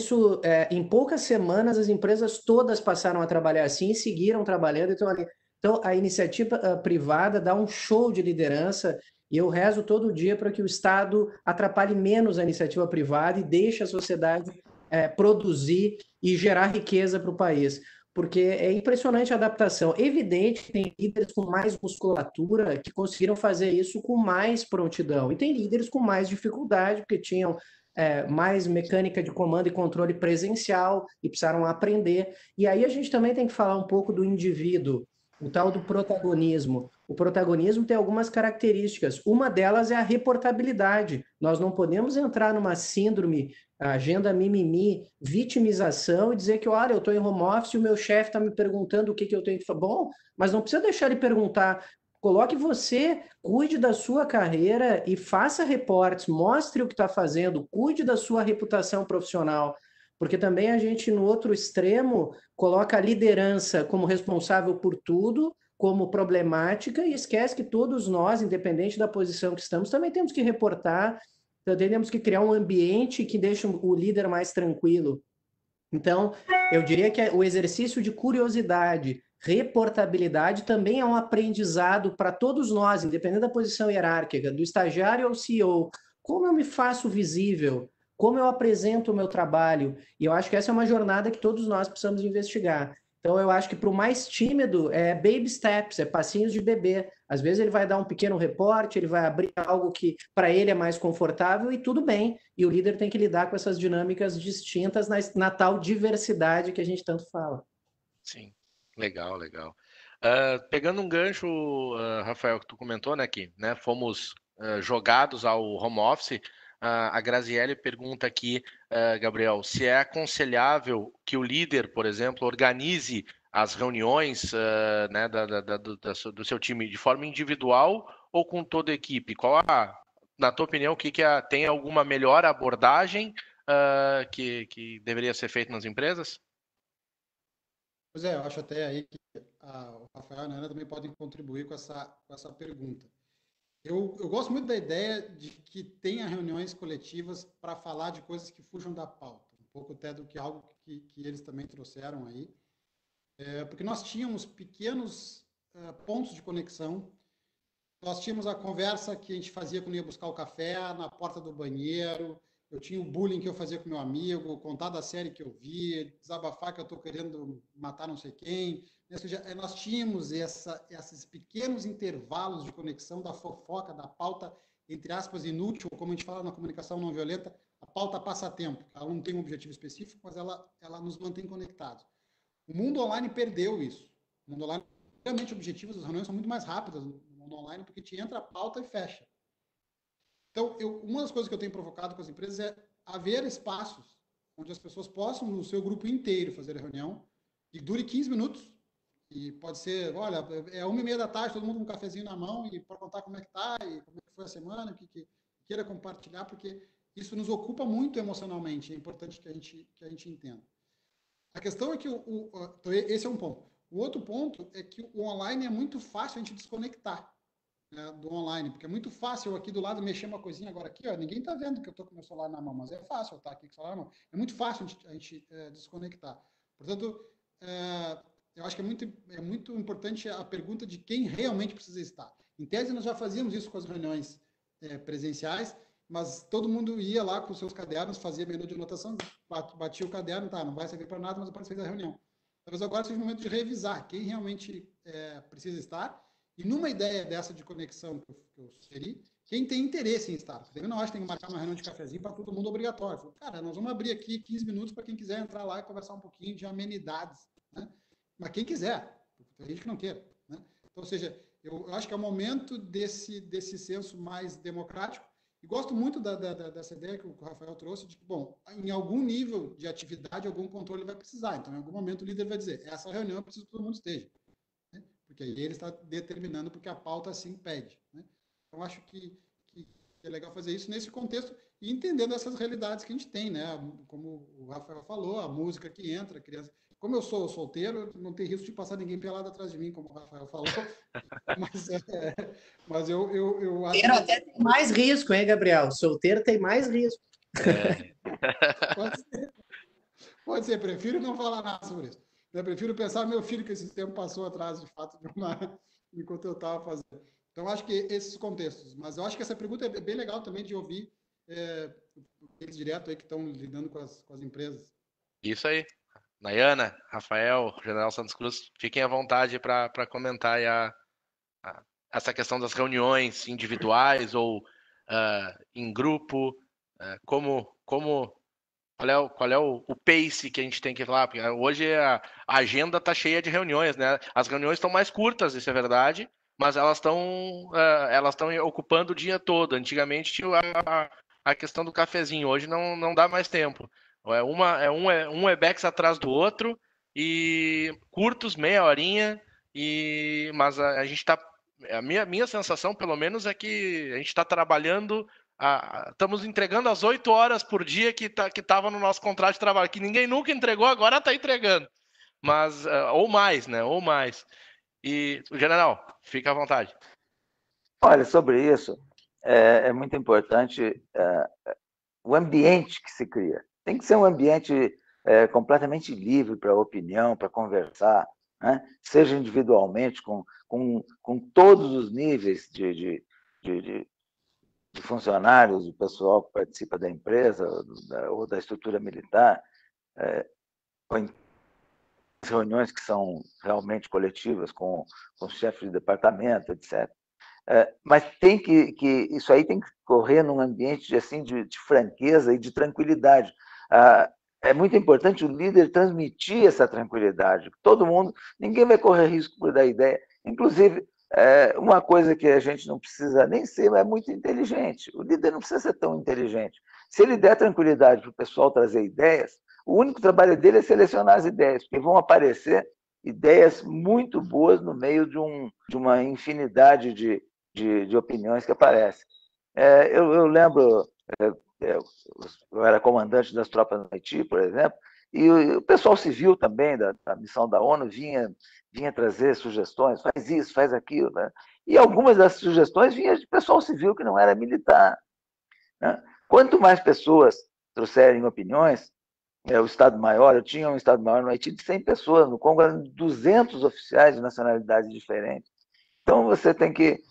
em poucas semanas, as empresas todas passaram a trabalhar assim e seguiram trabalhando. Então, a iniciativa privada dá um show de liderança e eu rezo todo dia para que o Estado atrapalhe menos a iniciativa privada e deixe a sociedade produzir e gerar riqueza para o país. Porque é impressionante a adaptação. Evidente que tem líderes com mais musculatura que conseguiram fazer isso com mais prontidão. E tem líderes com mais dificuldade, porque tinham mais mecânica de comando e controle presencial e precisaram aprender. E aí a gente também tem que falar um pouco do indivíduo, o tal do protagonismo. O protagonismo tem algumas características. Uma delas é a reportabilidade. Nós não podemos entrar numa síndrome, agenda mimimi, vitimização e dizer que, olha, eu estou em home office e o meu chefe está me perguntando o que eu tenho que fazer. Bom, mas não precisa deixar ele perguntar. Coloque você, cuide da sua carreira e faça reportes, mostre o que está fazendo, cuide da sua reputação profissional, porque também a gente, no outro extremo, coloca a liderança como responsável por tudo, como problemática, e esquece que todos nós, independente da posição que estamos, também temos que reportar, também temos que criar um ambiente que deixe o líder mais tranquilo. Então, eu diria que o exercício de curiosidade, reportabilidade também é um aprendizado para todos nós, independente da posição hierárquica, do estagiário ao CEO. Como eu me faço visível? Como eu apresento o meu trabalho? E eu acho que essa é uma jornada que todos nós precisamos investigar. Então, eu acho que para o mais tímido, é baby steps, é passinhos de bebê. Às vezes ele vai dar um pequeno reporte, ele vai abrir algo que para ele é mais confortável e tudo bem. E o líder tem que lidar com essas dinâmicas distintas na tal diversidade que a gente tanto fala. Sim, legal, legal. Pegando um gancho, Rafael, que tu comentou, né, que fomos jogados ao home office, a Graziele pergunta aqui, Gabriel, se é aconselhável que o líder, por exemplo, organize as reuniões do seu time de forma individual ou com toda a equipe? Na tua opinião, tem alguma melhor abordagem que deveria ser feita nas empresas? Pois é, eu acho até aí que o Rafael e a Ana também podem contribuir com essa pergunta. Eu gosto muito da ideia de que tenha reuniões coletivas para falar de coisas que fujam da pauta, um pouco até do que algo que eles também trouxeram aí, porque nós tínhamos pequenos pontos de conexão. Nós tínhamos a conversa que a gente fazia quando ia buscar o café na porta do banheiro. Eu tinha o bullying que eu fazia com meu amigo, contar da série que eu vi, desabafar que eu estou querendo matar não sei quem. Ou seja, nós tínhamos esses pequenos intervalos de conexão da fofoca, da pauta, entre aspas, inútil, como a gente fala na comunicação não violenta, a pauta passatempo. Ela não tem um objetivo específico, mas ela nos mantém conectados. O mundo online perdeu isso. O mundo online, realmente, objetivos das reuniões são muito mais rápidas no mundo online, porque te entra a pauta e fecha. Então, uma das coisas que eu tenho provocado com as empresas é haver espaços onde as pessoas possam, no seu grupo inteiro, fazer a reunião, que dure 15 minutos, e pode ser, olha, é 1h30 da tarde, todo mundo com um cafezinho na mão, e para contar como é que está, e como é que foi a semana, o que queira compartilhar, porque isso nos ocupa muito emocionalmente, é importante que a gente entenda. A questão é que esse é um ponto. O outro ponto é que o online é muito fácil a gente desconectar. né, do online, porque é muito fácil eu aqui do lado mexer uma coisinha agora aqui, ó, ninguém está vendo que eu estou com o meu celular na mão, mas é fácil eu estar aqui com o celular na mão. É muito fácil a gente desconectar. Portanto, eu acho que é muito importante a pergunta de quem realmente precisa estar. Em tese, nós já fazíamos isso com as reuniões presenciais, mas todo mundo ia lá com os seus cadernos, fazia menu de anotação, batia o caderno, tá, não vai servir para nada, mas eu participei da reunião. Talvez agora seja o momento de revisar quem realmente precisa estar, e numa ideia dessa de conexão que eu sugeri, quem tem interesse em estar. Porque eu não acho que tem que marcar uma reunião de cafezinho para todo mundo obrigatório. Falo, cara, nós vamos abrir aqui 15 minutos para quem quiser entrar lá e conversar um pouquinho de amenidades, né? Mas quem quiser, tem gente que não quer, né? Então, ou seja, eu acho que é o momento desse senso mais democrático. E gosto muito dessa ideia que o Rafael trouxe, de que, bom, em algum nível de atividade, algum controle vai precisar. Então, em algum momento, o líder vai dizer, essa reunião eu preciso que todo mundo esteja. Né? Porque aí ele está determinando porque a pauta assim pede. Né? Então, acho que é legal fazer isso nesse contexto e entendendo essas realidades que a gente tem, né? Como o Rafael falou, a música que entra, a criança... Como eu sou solteiro, não tem risco de passar ninguém pelado atrás de mim, como o Rafael falou, mas eu acho Solteiro até tem mais risco, hein, Gabriel? Solteiro tem mais risco. Pode ser, prefiro não falar nada sobre isso. Eu prefiro pensar no meu filho, que esse tempo passou atrás, de fato, enquanto eu estava fazendo. Então, acho que esses contextos. Mas eu acho que essa pergunta é bem legal também de ouvir eles direto aí que estão lidando com as empresas. Isso aí. Nayana, Rafael, General Santos Cruz, fiquem à vontade para comentar essa questão das reuniões individuais ou em grupo, qual é o pace que a gente tem que falar? Porque hoje a agenda está cheia de reuniões, né? As reuniões estão mais curtas, isso é verdade, mas elas estão ocupando o dia todo. Antigamente tinha a questão do cafezinho, hoje não dá mais tempo. Um Webex atrás do outro e curtos, meia horinha, mas a gente está. A minha sensação, pelo menos, é que a gente está trabalhando. Estamos entregando as 8 horas por dia que estava no nosso contrato de trabalho, que ninguém nunca entregou, agora está entregando. Mas, ou mais, né? Ou mais. E, general, fica à vontade. Olha, sobre isso, é muito importante o ambiente que se cria. Tem que ser um ambiente completamente livre para opinião, para conversar, né? Seja individualmente, com todos os níveis de funcionários, do pessoal que participa da empresa ou da estrutura militar, ou em reuniões que são realmente coletivas com os chefes de departamento, etc. Mas tem isso aí tem que correr num ambiente assim de franqueza e de tranquilidade. É muito importante o líder transmitir essa tranquilidade. Todo mundo, ninguém vai correr risco por dar ideia. Inclusive, uma coisa que a gente não precisa nem ser, mas é muito inteligente. O líder não precisa ser tão inteligente. Se ele der tranquilidade para o pessoal trazer ideias, o único trabalho dele é selecionar as ideias, porque vão aparecer ideias muito boas no meio de uma infinidade de opiniões que aparecem. Eu lembro, eu era comandante das tropas no Haiti, por exemplo, e o pessoal civil também, da missão da ONU, vinha trazer sugestões, faz isso, faz aquilo, né? E algumas das sugestões vinham de pessoal civil que não era militar, né? Quanto mais pessoas trouxerem opiniões, o Estado-Maior, eu tinha um Estado-Maior no Haiti de 100 pessoas, no Congo eram 200 oficiais de nacionalidades diferentes. Então, você tem que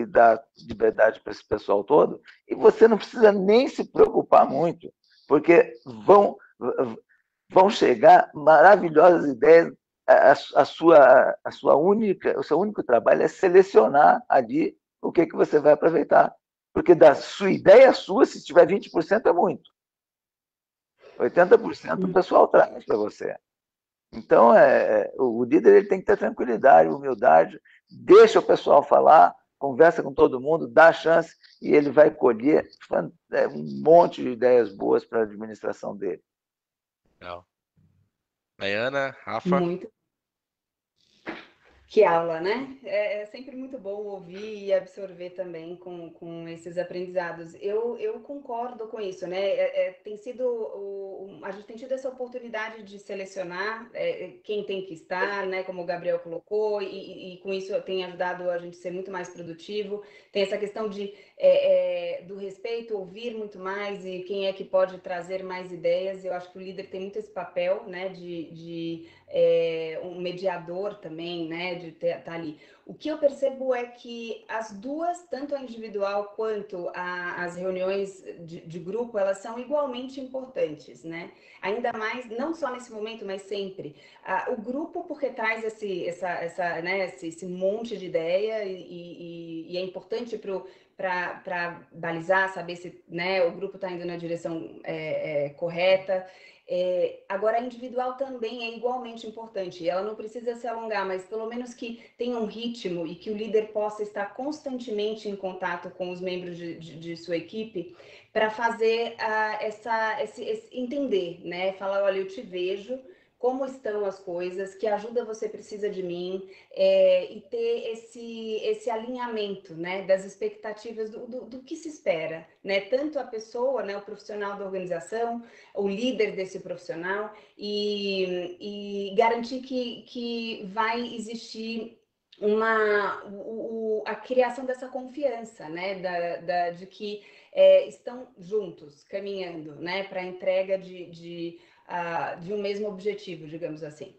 dar liberdade para esse pessoal todo, e você não precisa nem se preocupar muito, porque vão chegar maravilhosas ideias. O seu único trabalho é selecionar ali o que você vai aproveitar. Porque da sua ideia sua, se tiver 20%, é muito. 80% o pessoal traz para você. Então, o líder ele tem que ter tranquilidade, humildade, deixa o pessoal falar, conversa com todo mundo, dá a chance e ele vai colher um monte de ideias boas para a administração dele. Legal. Nayana, Rafa. Que aula, né? É sempre muito bom ouvir e absorver também com esses aprendizados. Eu concordo com isso, né? Tem sido a gente tem tido essa oportunidade de selecionar quem tem que estar, né? Como o Gabriel colocou, e com isso tem ajudado a gente a ser muito mais produtivo. Tem essa questão do respeito, ouvir muito mais e quem é que pode trazer mais ideias. Eu acho que o líder tem muito esse papel, né? Um mediador também, né, de estar ali. O que eu percebo é que as duas, tanto a individual quanto as reuniões de grupo, elas são igualmente importantes, né? Ainda mais, não só nesse momento, mas sempre. O grupo, porque traz esse monte de ideia e é importante para balizar, saber se, né, o grupo está indo na direção correta. Agora, a individual também é igualmente importante. Ela não precisa se alongar, mas pelo menos que tenha um ritmo e que o líder possa estar constantemente em contato com os membros de sua equipe para fazer entender, né? Falar, olha, eu te vejo, como estão as coisas, que ajuda você precisa de mim, e ter esse alinhamento, né, das expectativas do que se espera, né? Tanto a pessoa, né, o profissional da organização, o líder desse profissional e garantir que vai existir a criação dessa confiança, né, de que estão juntos, caminhando, né, para a entrega de um mesmo objetivo, digamos assim.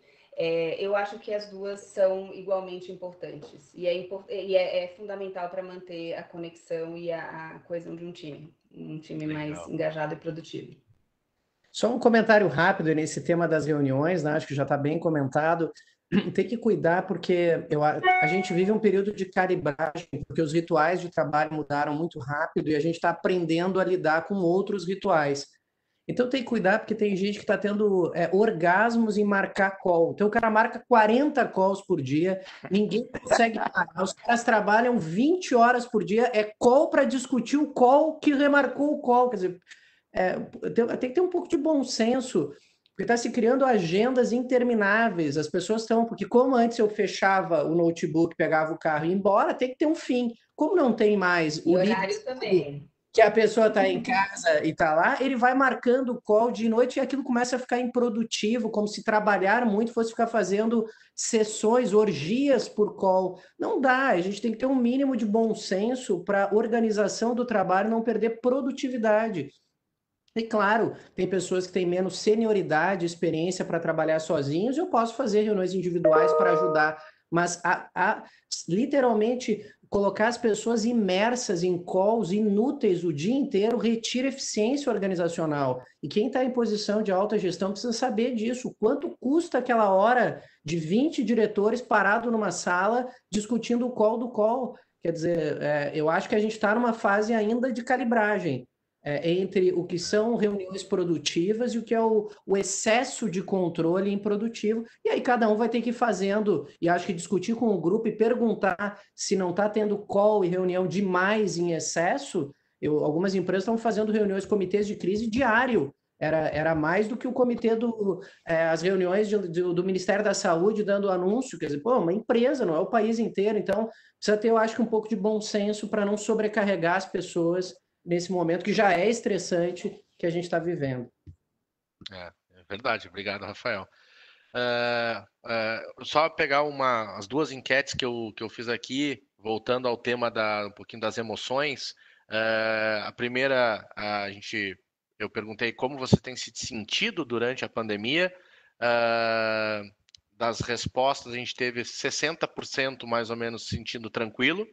Eu acho que as duas são igualmente importantes e é fundamental para manter a conexão e a coesão de um time mais engajado e produtivo. Só um comentário rápido nesse tema das reuniões, né? Acho que já está bem comentado. Tem que cuidar porque a gente vive um período de calibragem, porque os rituais de trabalho mudaram muito rápido e a gente está aprendendo a lidar com outros rituais. Então tem que cuidar porque tem gente que está tendo orgasmos em marcar call. Então o cara marca 40 calls por dia, ninguém consegue parar. Os caras trabalham 20 horas por dia, é call para discutir o call que remarcou o call. Quer dizer, tem que ter um pouco de bom senso, porque está se criando agendas intermináveis. As pessoas estão... Porque como antes eu fechava o notebook, pegava o carro e ia embora, tem que ter um fim. Como não tem mais o horário também, que a pessoa está em casa e está lá, ele vai marcando o call de noite e aquilo começa a ficar improdutivo, como se trabalhar muito fosse ficar fazendo sessões, orgias por call. Não dá, a gente tem que ter um mínimo de bom senso para a organização do trabalho não perder produtividade. E claro, tem pessoas que têm menos senioridade, experiência para trabalhar sozinhos, eu posso fazer reuniões individuais para ajudar, mas literalmente colocar as pessoas imersas em calls inúteis o dia inteiro retira eficiência organizacional. E quem está em posição de alta gestão precisa saber disso. Quanto custa aquela hora de 20 diretores parados numa sala discutindo o call do call? Quer dizer, eu acho que a gente está numa fase ainda de calibragem. Entre o que são reuniões produtivas e o que é o excesso de controle improdutivo. E aí cada um vai ter que ir fazendo, e acho que discutir com o grupo e perguntar se não está tendo call e reunião demais em excesso. Algumas empresas estão fazendo reuniões, comitês de crise diário. Era mais do que o comitê as reuniões do Ministério da Saúde dando anúncio. Quer dizer, uma empresa, não é o país inteiro. Então, precisa ter, eu acho que um pouco de bom senso para não sobrecarregar as pessoas nesse momento que já é estressante que a gente está vivendo. É verdade. Obrigado, Rafael. Só pegar as duas enquetes que eu fiz aqui, voltando ao tema um pouquinho das emoções. A primeira, eu perguntei como você tem se sentido durante a pandemia. Das respostas, a gente teve 60% mais ou menos se sentindo tranquilo.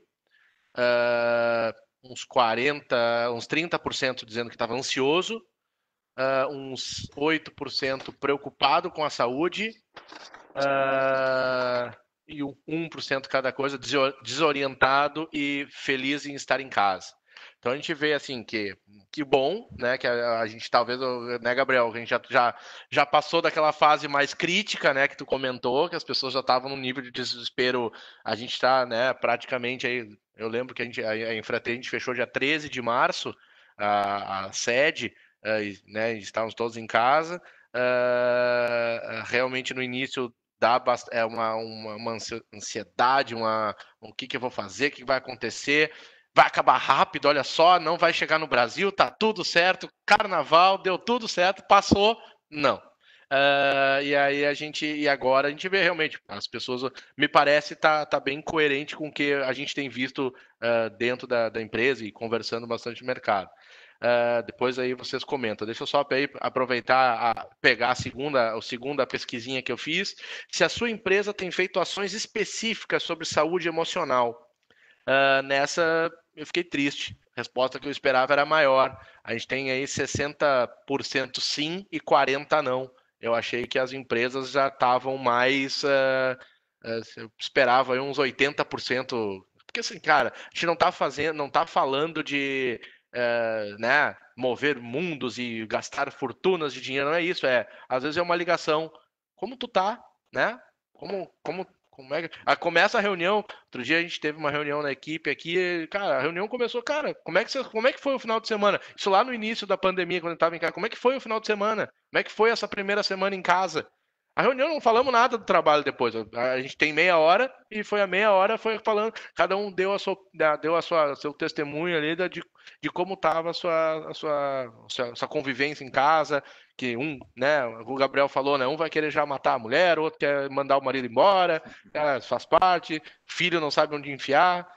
Uns 30% dizendo que estava ansioso, uns 8% preocupado com a saúde, e 1% cada coisa desorientado e feliz em estar em casa. Então a gente vê assim que bom, né, que a gente talvez, né, Gabriel, a gente já passou daquela fase mais crítica, né, que tu comentou, que as pessoas já estavam num nível de desespero. A gente está, né, praticamente aí. Eu lembro que a Infratel a gente fechou dia 13 de março, a sede, né, estávamos todos em casa. Realmente no início é uma ansiedade, o que eu vou fazer, o que vai acontecer, vai acabar rápido, olha só, não vai chegar no Brasil, tá tudo certo, carnaval, deu tudo certo, passou, não. E agora a gente vê realmente, as pessoas, me parece, tá bem coerente com o que a gente tem visto dentro da empresa e conversando bastante no mercado. Depois aí vocês comentam. Deixa eu só aí aproveitar pegar a segunda pesquisinha que eu fiz. Se a sua empresa tem feito ações específicas sobre saúde emocional. Nessa eu fiquei triste. A resposta que eu esperava era maior. A gente tem aí 60% sim e 40% não. Eu achei que as empresas já estavam mais. Eu esperava aí uns 80%. Porque assim, cara, a gente não tá falando de né, mover mundos e gastar fortunas de dinheiro, não é isso. Às vezes é uma ligação. Como tu tá, né? Como é que... começa a reunião. Outro dia a gente teve uma reunião na equipe aqui, cara, a reunião começou, cara, como é que foi o final de semana? Isso lá no início da pandemia, quando eu estava em casa, como é que foi o final de semana? Como é que foi essa primeira semana em casa? A reunião não falamos nada do trabalho depois. A gente tem meia hora e foi a meia hora foi falando, cada um deu seu testemunho ali de como estava a sua convivência em casa, que né, o Gabriel falou, né, um vai querer já matar a mulher, outro quer mandar o marido embora, faz parte, filho não sabe onde enfiar,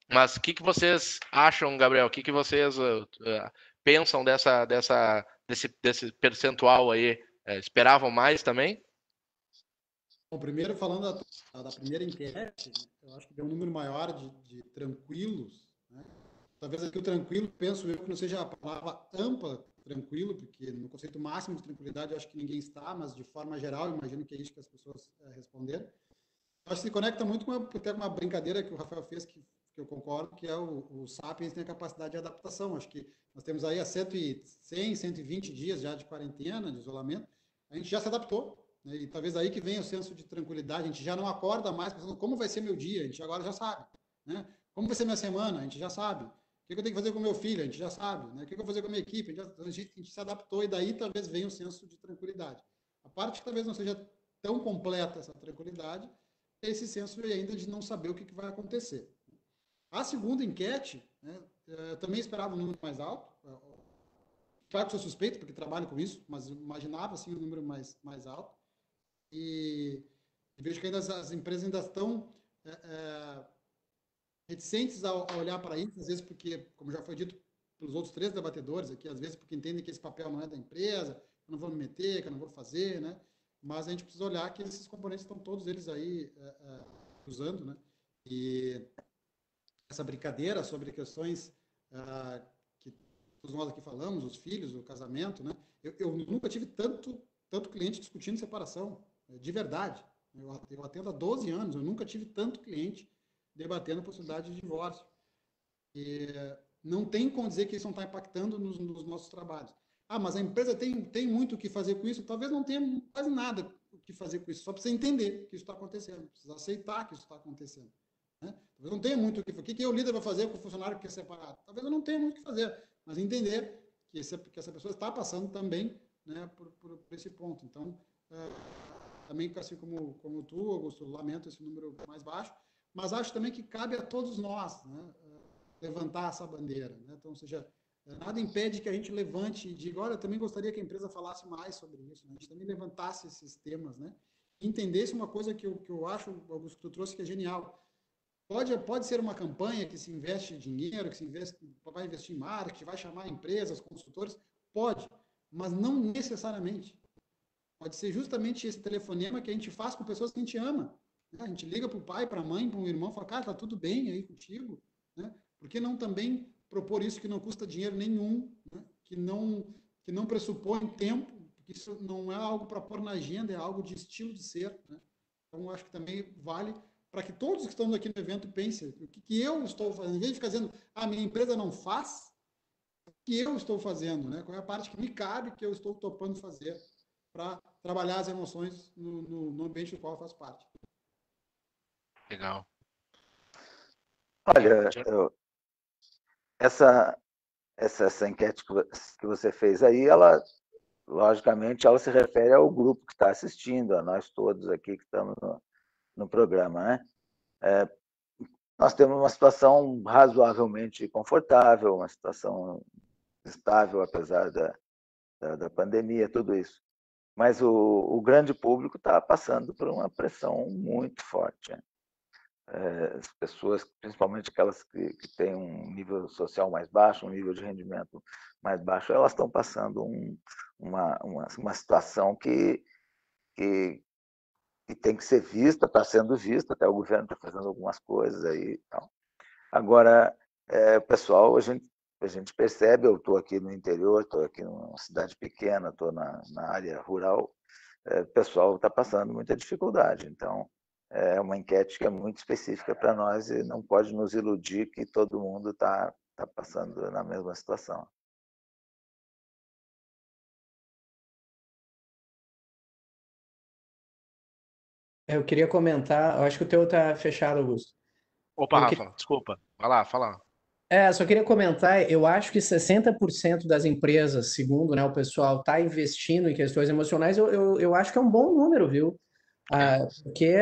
mas o que vocês acham, Gabriel? O que vocês pensam desse percentual aí? Esperavam mais também? Bom, primeiro, falando da primeira enquete, eu acho que deu um número maior de tranquilos, né? Talvez aqui o tranquilo, penso eu, que não seja a palavra ampla, tranquilo, porque no conceito máximo de tranquilidade eu acho que ninguém está, mas de forma geral, eu imagino que é isso que as pessoas responderam. Eu acho que se conecta muito com uma brincadeira que o Rafael fez, que eu concordo, que é o Sapiens tem a capacidade de adaptação. Acho que nós temos aí há 100, 120 dias já de quarentena, de isolamento, a gente já se adaptou, né? E talvez aí que venha o senso de tranquilidade, a gente já não acorda mais pensando como vai ser meu dia, a gente agora já sabe, né? Como vai ser minha semana, a gente já sabe. O que eu tenho que fazer com meu filho, a gente já sabe, né? O que eu vou fazer com a minha equipe, a gente se adaptou e daí talvez venha o senso de tranquilidade. A parte que talvez não seja tão completa essa tranquilidade, esse senso ainda de não saber o que vai acontecer. A segunda enquete, né, eu também esperava um número mais alto. Claro que sou suspeito, porque trabalho com isso, mas eu imaginava assim, um número mais alto. E vejo que ainda as empresas ainda estão reticentes a olhar para isso, às vezes porque, como já foi dito pelos outros 3 debatedores aqui, às vezes porque entendem que esse papel não é da empresa, que eu não vou me meter, que eu não vou fazer, né? Mas a gente precisa olhar que esses componentes estão todos eles aí usando, né? E essa brincadeira sobre questões que todos nós aqui falamos, os filhos, o casamento, né? Eu nunca tive tanto cliente discutindo separação, de verdade. Eu atendo há 12 anos, eu nunca tive tanto cliente debatendo a possibilidade de divórcio. E não tem como dizer que isso não está impactando nos nossos trabalhos. Mas a empresa tem muito o que fazer com isso. Talvez não tenha quase nada o que fazer com isso. Só precisa entender que isso está acontecendo. Precisa aceitar que isso está acontecendo. Né? Talvez não tenha muito o que fazer. O que o líder vai fazer com o funcionário que é separado? Talvez eu não tenha muito o que fazer. Mas entender que essa pessoa está passando também, né, por esse ponto. Então, também, assim como tu, Augusto, lamento esse número mais baixo. Mas acho também que cabe a todos nós, né, levantar essa bandeira. Né? Então, ou seja, nada impede que a gente levante e diga, olha, eu também gostaria que a empresa falasse mais sobre isso, né? A gente também levantasse esses temas, né? Entendesse uma coisa que eu acho, Augusto, que tu trouxe, que é genial. Pode ser uma campanha que se investe dinheiro, vai investir em marketing, vai chamar empresas, consultores, pode, mas não necessariamente. Pode ser justamente esse telefonema que a gente faz com pessoas que a gente ama. Né? A gente liga para o pai, para a mãe, para um irmão, fala, cara, tá tudo bem aí contigo? Né? Por que não também propor isso que não custa dinheiro nenhum, né? que não pressupõe tempo, porque isso não é algo para pôr na agenda, é algo de estilo de ser. Né? Então, acho que também vale para que todos que estão aqui no evento pensem o que eu estou fazendo. Em vez de ficar dizendo, minha empresa não faz, o que eu estou fazendo? Né? Qual é a parte que me cabe, que eu estou topando fazer para trabalhar as emoções no ambiente do qual eu faço parte. Legal. Olha, essa enquete que você fez aí, ela logicamente, ela se refere ao grupo que está assistindo, a nós todos aqui que estamos no programa, né? Nós temos uma situação razoavelmente confortável, uma situação estável, apesar da pandemia, tudo isso. Mas o grande público está passando por uma pressão muito forte, né? As pessoas, principalmente aquelas que têm um nível social mais baixo, um nível de rendimento mais baixo, elas estão passando uma situação que tem que ser vista, está sendo vista, até o governo está fazendo algumas coisas aí e tal. Agora, pessoal, a gente percebe, eu estou aqui no interior, estou aqui numa cidade pequena, estou na área rural, o pessoal está passando muita dificuldade. Então, é uma enquete que é muito específica para nós e não pode nos iludir que todo mundo está passando na mesma situação. Eu queria comentar, eu acho que o teu tá fechado, Augusto. Opa, Eu Rafa, desculpa. Vai lá, fala. só queria comentar, eu acho que 60% das empresas, segundo, né, o pessoal, está investindo em questões emocionais, eu acho que é um bom número, viu? Porque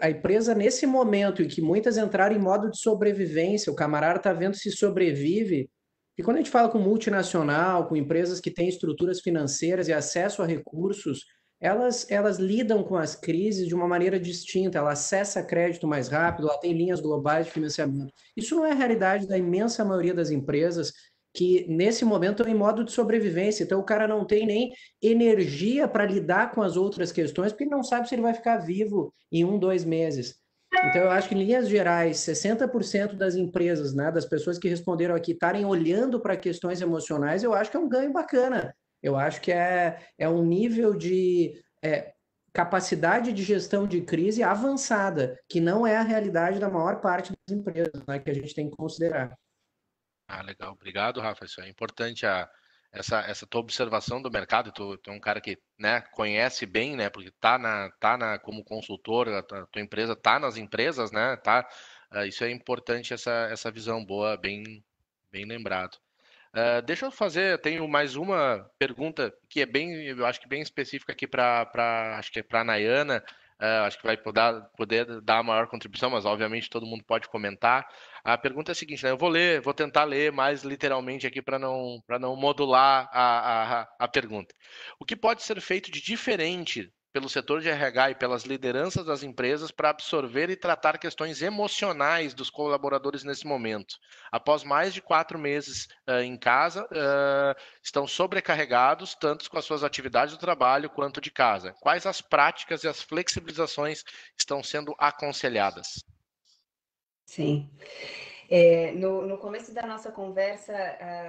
a empresa, nesse momento em que muitas entraram em modo de sobrevivência, o camarada está vendo se sobrevive, e quando a gente fala com multinacional, com empresas que têm estruturas financeiras e acesso a recursos, elas lidam com as crises de uma maneira distinta, ela acessa crédito mais rápido, ela tem linhas globais de financiamento. Isso não é a realidade da imensa maioria das empresas que, nesse momento, estão em modo de sobrevivência. Então, o cara não tem nem energia para lidar com as outras questões, porque ele não sabe se ele vai ficar vivo em 1, 2 meses. Então, eu acho que, em linhas gerais, 60% das empresas, né, das pessoas que responderam aqui, estarem olhando para questões emocionais, eu acho que é um ganho bacana. Eu acho que é um nível de capacidade de gestão de crise avançada, que não é a realidade da maior parte das empresas, né, que a gente tem que considerar. Legal. Obrigado, Rafa. Isso é importante, essa tua observação do mercado. Tu é um cara que, né, conhece bem, né, porque como consultor, a tua empresa tá nas empresas, né, tá? Isso é importante, essa visão boa, bem lembrado. Deixa eu fazer, tenho mais uma pergunta que eu acho que bem específica aqui acho que é para a Nayana. Acho que vai poder dar a maior contribuição, mas obviamente todo mundo pode comentar. A pergunta é a seguinte, né? Vou tentar ler mais literalmente aqui para não modular a pergunta. O que pode ser feito de diferente pelo setor de RH e pelas lideranças das empresas para absorver e tratar questões emocionais dos colaboradores nesse momento? Após mais de 4 meses em casa, estão sobrecarregados, tanto com as suas atividades do trabalho quanto de casa. Quais as práticas e as flexibilizações estão sendo aconselhadas? Sim. No começo da nossa conversa,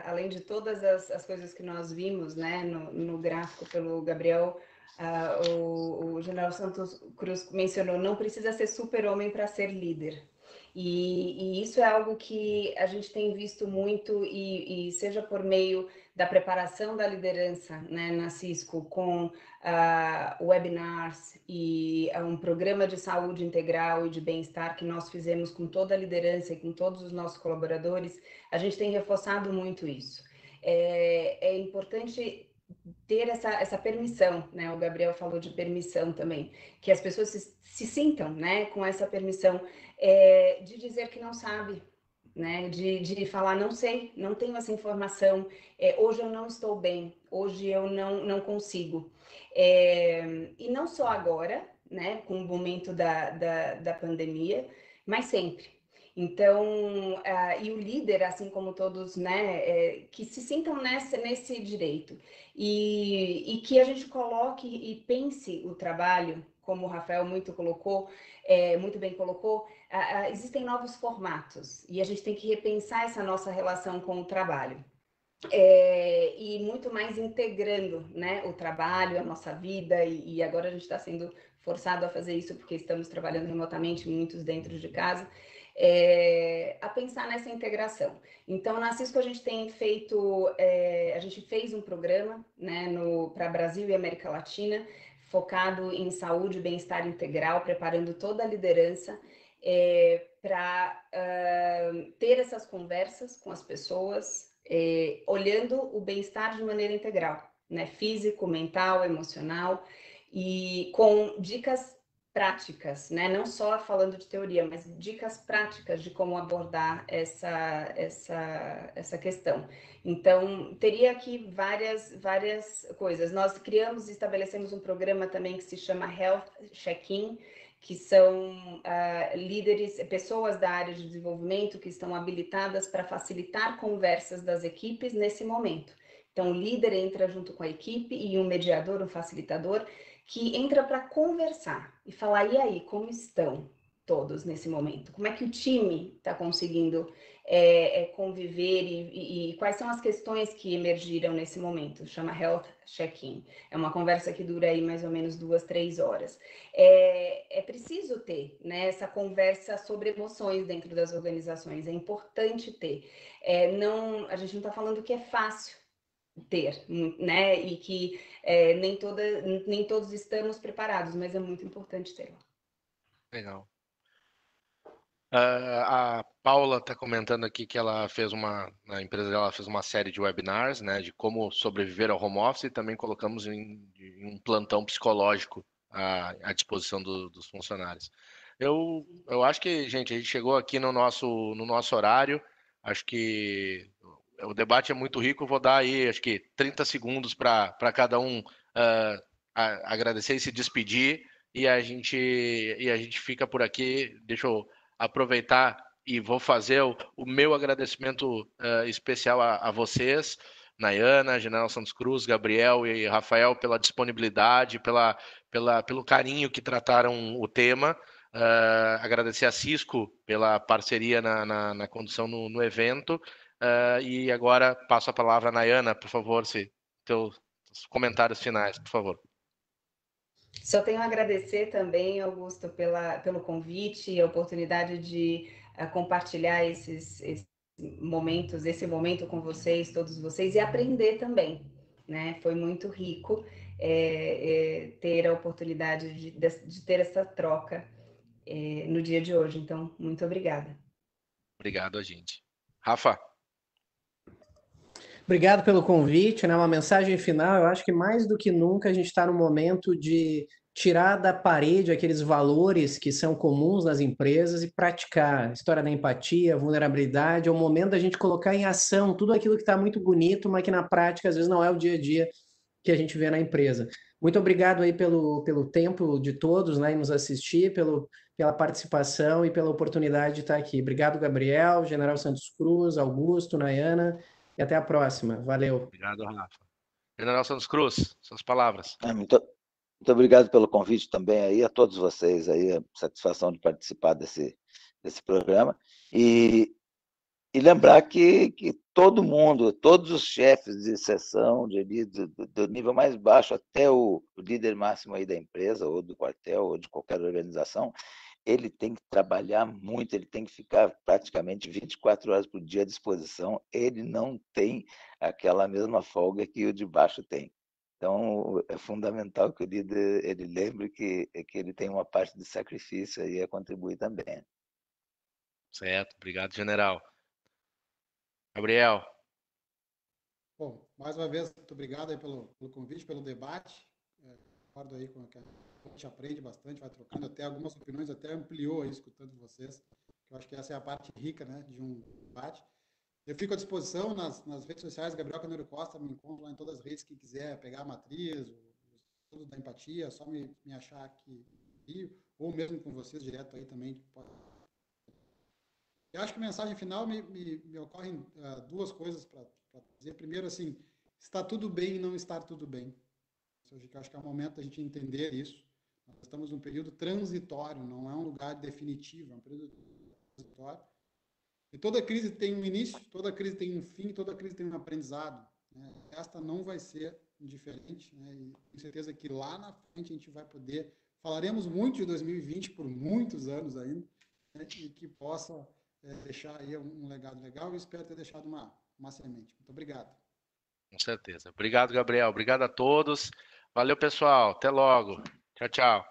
além de todas as coisas que nós vimos, né, no gráfico pelo Gabriel, o General Santos Cruz mencionou, não precisa ser super-homem para ser líder. E isso é algo que a gente tem visto muito, e seja por meio da preparação da liderança, né, na Cisco, com webinars e um programa de saúde integral e de bem-estar que nós fizemos com toda a liderança e com todos os nossos colaboradores, a gente tem reforçado muito isso. É importante ter essa permissão, né? O Gabriel falou de permissão também, que as pessoas se sintam, né, com essa permissão de dizer que não sabe, né? De falar, não sei, não tenho essa informação, hoje eu não estou bem, hoje eu não consigo. E não só agora, né, com o momento da pandemia, mas sempre. Então, e o líder, assim como todos, né, que se sintam nesse direito e que a gente coloque e pense o trabalho, como o Rafael muito bem colocou, existem novos formatos e a gente tem que repensar essa nossa relação com o trabalho. E muito mais integrando, né, o trabalho, a nossa vida, e agora a gente está sendo forçado a fazer isso porque estamos trabalhando remotamente, muitos dentro de casa, a pensar nessa integração. Então, na Cisco a gente tem feito, a gente fez um programa, né, para Brasil e América Latina, focado em saúde e bem-estar integral, preparando toda a liderança para ter essas conversas com as pessoas, olhando o bem-estar de maneira integral, né? Físico, mental, emocional, e com dicas práticas, né? Não só falando de teoria, mas dicas práticas de como abordar essa questão. Então, teria aqui várias coisas. Nós criamos e estabelecemos um programa também que se chama Health Check-in, que são líderes, pessoas da área de desenvolvimento que estão habilitadas para facilitar conversas das equipes nesse momento. Então, o líder entra junto com a equipe e um mediador, um facilitador, que entra para conversar e falar, e aí, como estão todos nesse momento? Como é que o time está conseguindo conviver e quais são as questões que emergiram nesse momento? Chama Health Check-in. É uma conversa que dura aí mais ou menos 2, 3 horas. É preciso ter, né, essa conversa sobre emoções dentro das organizações. É importante ter. A gente não está falando que é fácil ter, né? E que nem todos estamos preparados, mas é muito importante ter. Legal. A Paula está comentando aqui que ela fez na empresa dela fez uma série de webinars, né, de como sobreviver ao home office, e também colocamos em um plantão psicológico à disposição dos funcionários. Eu acho que, gente, a gente chegou aqui no nosso horário. Acho que o debate é muito rico. Eu vou dar aí, acho que 30 segundos para cada um agradecer e se despedir, e a gente fica por aqui. Deixa eu aproveitar e vou fazer o meu agradecimento especial a vocês, Nayana, General Santos Cruz, Gabriel e Rafael, pela disponibilidade, pelo carinho que trataram o tema. Agradecer a Cisco pela parceria na condução no evento. E agora passo a palavra a Nayana, por favor, teus comentários finais, por favor. Só tenho a agradecer também, Augusto, pelo convite e a oportunidade de compartilhar esse momento com vocês, todos vocês, e aprender também, né? Foi muito rico ter a oportunidade de ter essa troca no dia de hoje. Então, muito obrigada. Obrigado a gente. Rafa. Obrigado pelo convite, né? Uma mensagem final. Eu acho que mais do que nunca a gente está no momento de tirar da parede aqueles valores que são comuns nas empresas e praticar. A história da empatia, vulnerabilidade, é o momento da gente colocar em ação tudo aquilo que está muito bonito, mas que na prática às vezes não é o dia a dia que a gente vê na empresa. Muito obrigado aí pelo tempo de todos, né, em nos assistir, pela participação e pela oportunidade de estar aqui. Obrigado, Gabriel, General Santos Cruz, Augusto, Nayana, e até a próxima. Valeu. Obrigado, Rafa. General Santos Cruz, suas palavras. Muito obrigado pelo convite também aí, a todos vocês aí, a satisfação de participar desse programa. E lembrar que todo mundo, todos os chefes de seção, do nível mais baixo até o líder máximo aí da empresa, ou do quartel, ou de qualquer organização, ele tem que trabalhar muito, ele tem que ficar praticamente 24 horas por dia à disposição, ele não tem aquela mesma folga que o de baixo tem. Então, é fundamental que o líder ele lembre que ele tem uma parte de sacrifício aí a contribuir também. Certo, obrigado, general. Gabriel. Bom, mais uma vez, muito obrigado aí pelo convite, pelo debate. Concordo aí com o que a gente aprende bastante, vai trocando até algumas opiniões, até ampliou aí escutando vocês. Eu acho que essa é a parte rica, né, de um debate. Eu fico à disposição nas redes sociais, Gabriel Carneiro Costa, me encontro lá em todas as redes, quem quiser pegar a matriz, o estudo da empatia, é só me achar aqui, ou mesmo com vocês direto aí também. Eu acho que a mensagem final me ocorrem duas coisas para dizer. Primeiro, assim, está tudo bem e não estar tudo bem. Ou seja, que eu acho que é o momento da gente entender isso. Nós estamos num período transitório, não é um lugar definitivo, é um período transitório. E toda crise tem um início, toda crise tem um fim, toda crise tem um aprendizado. Né? Esta não vai ser diferente, né? E tenho certeza que lá na frente a gente vai poder, falaremos muito de 2020 por muitos anos ainda, né? E que possa deixar aí um legado legal, e espero ter deixado uma semente. Muito obrigado. Com certeza. Obrigado, Gabriel. Obrigado a todos. Valeu, pessoal. Até logo. Tchau, tchau.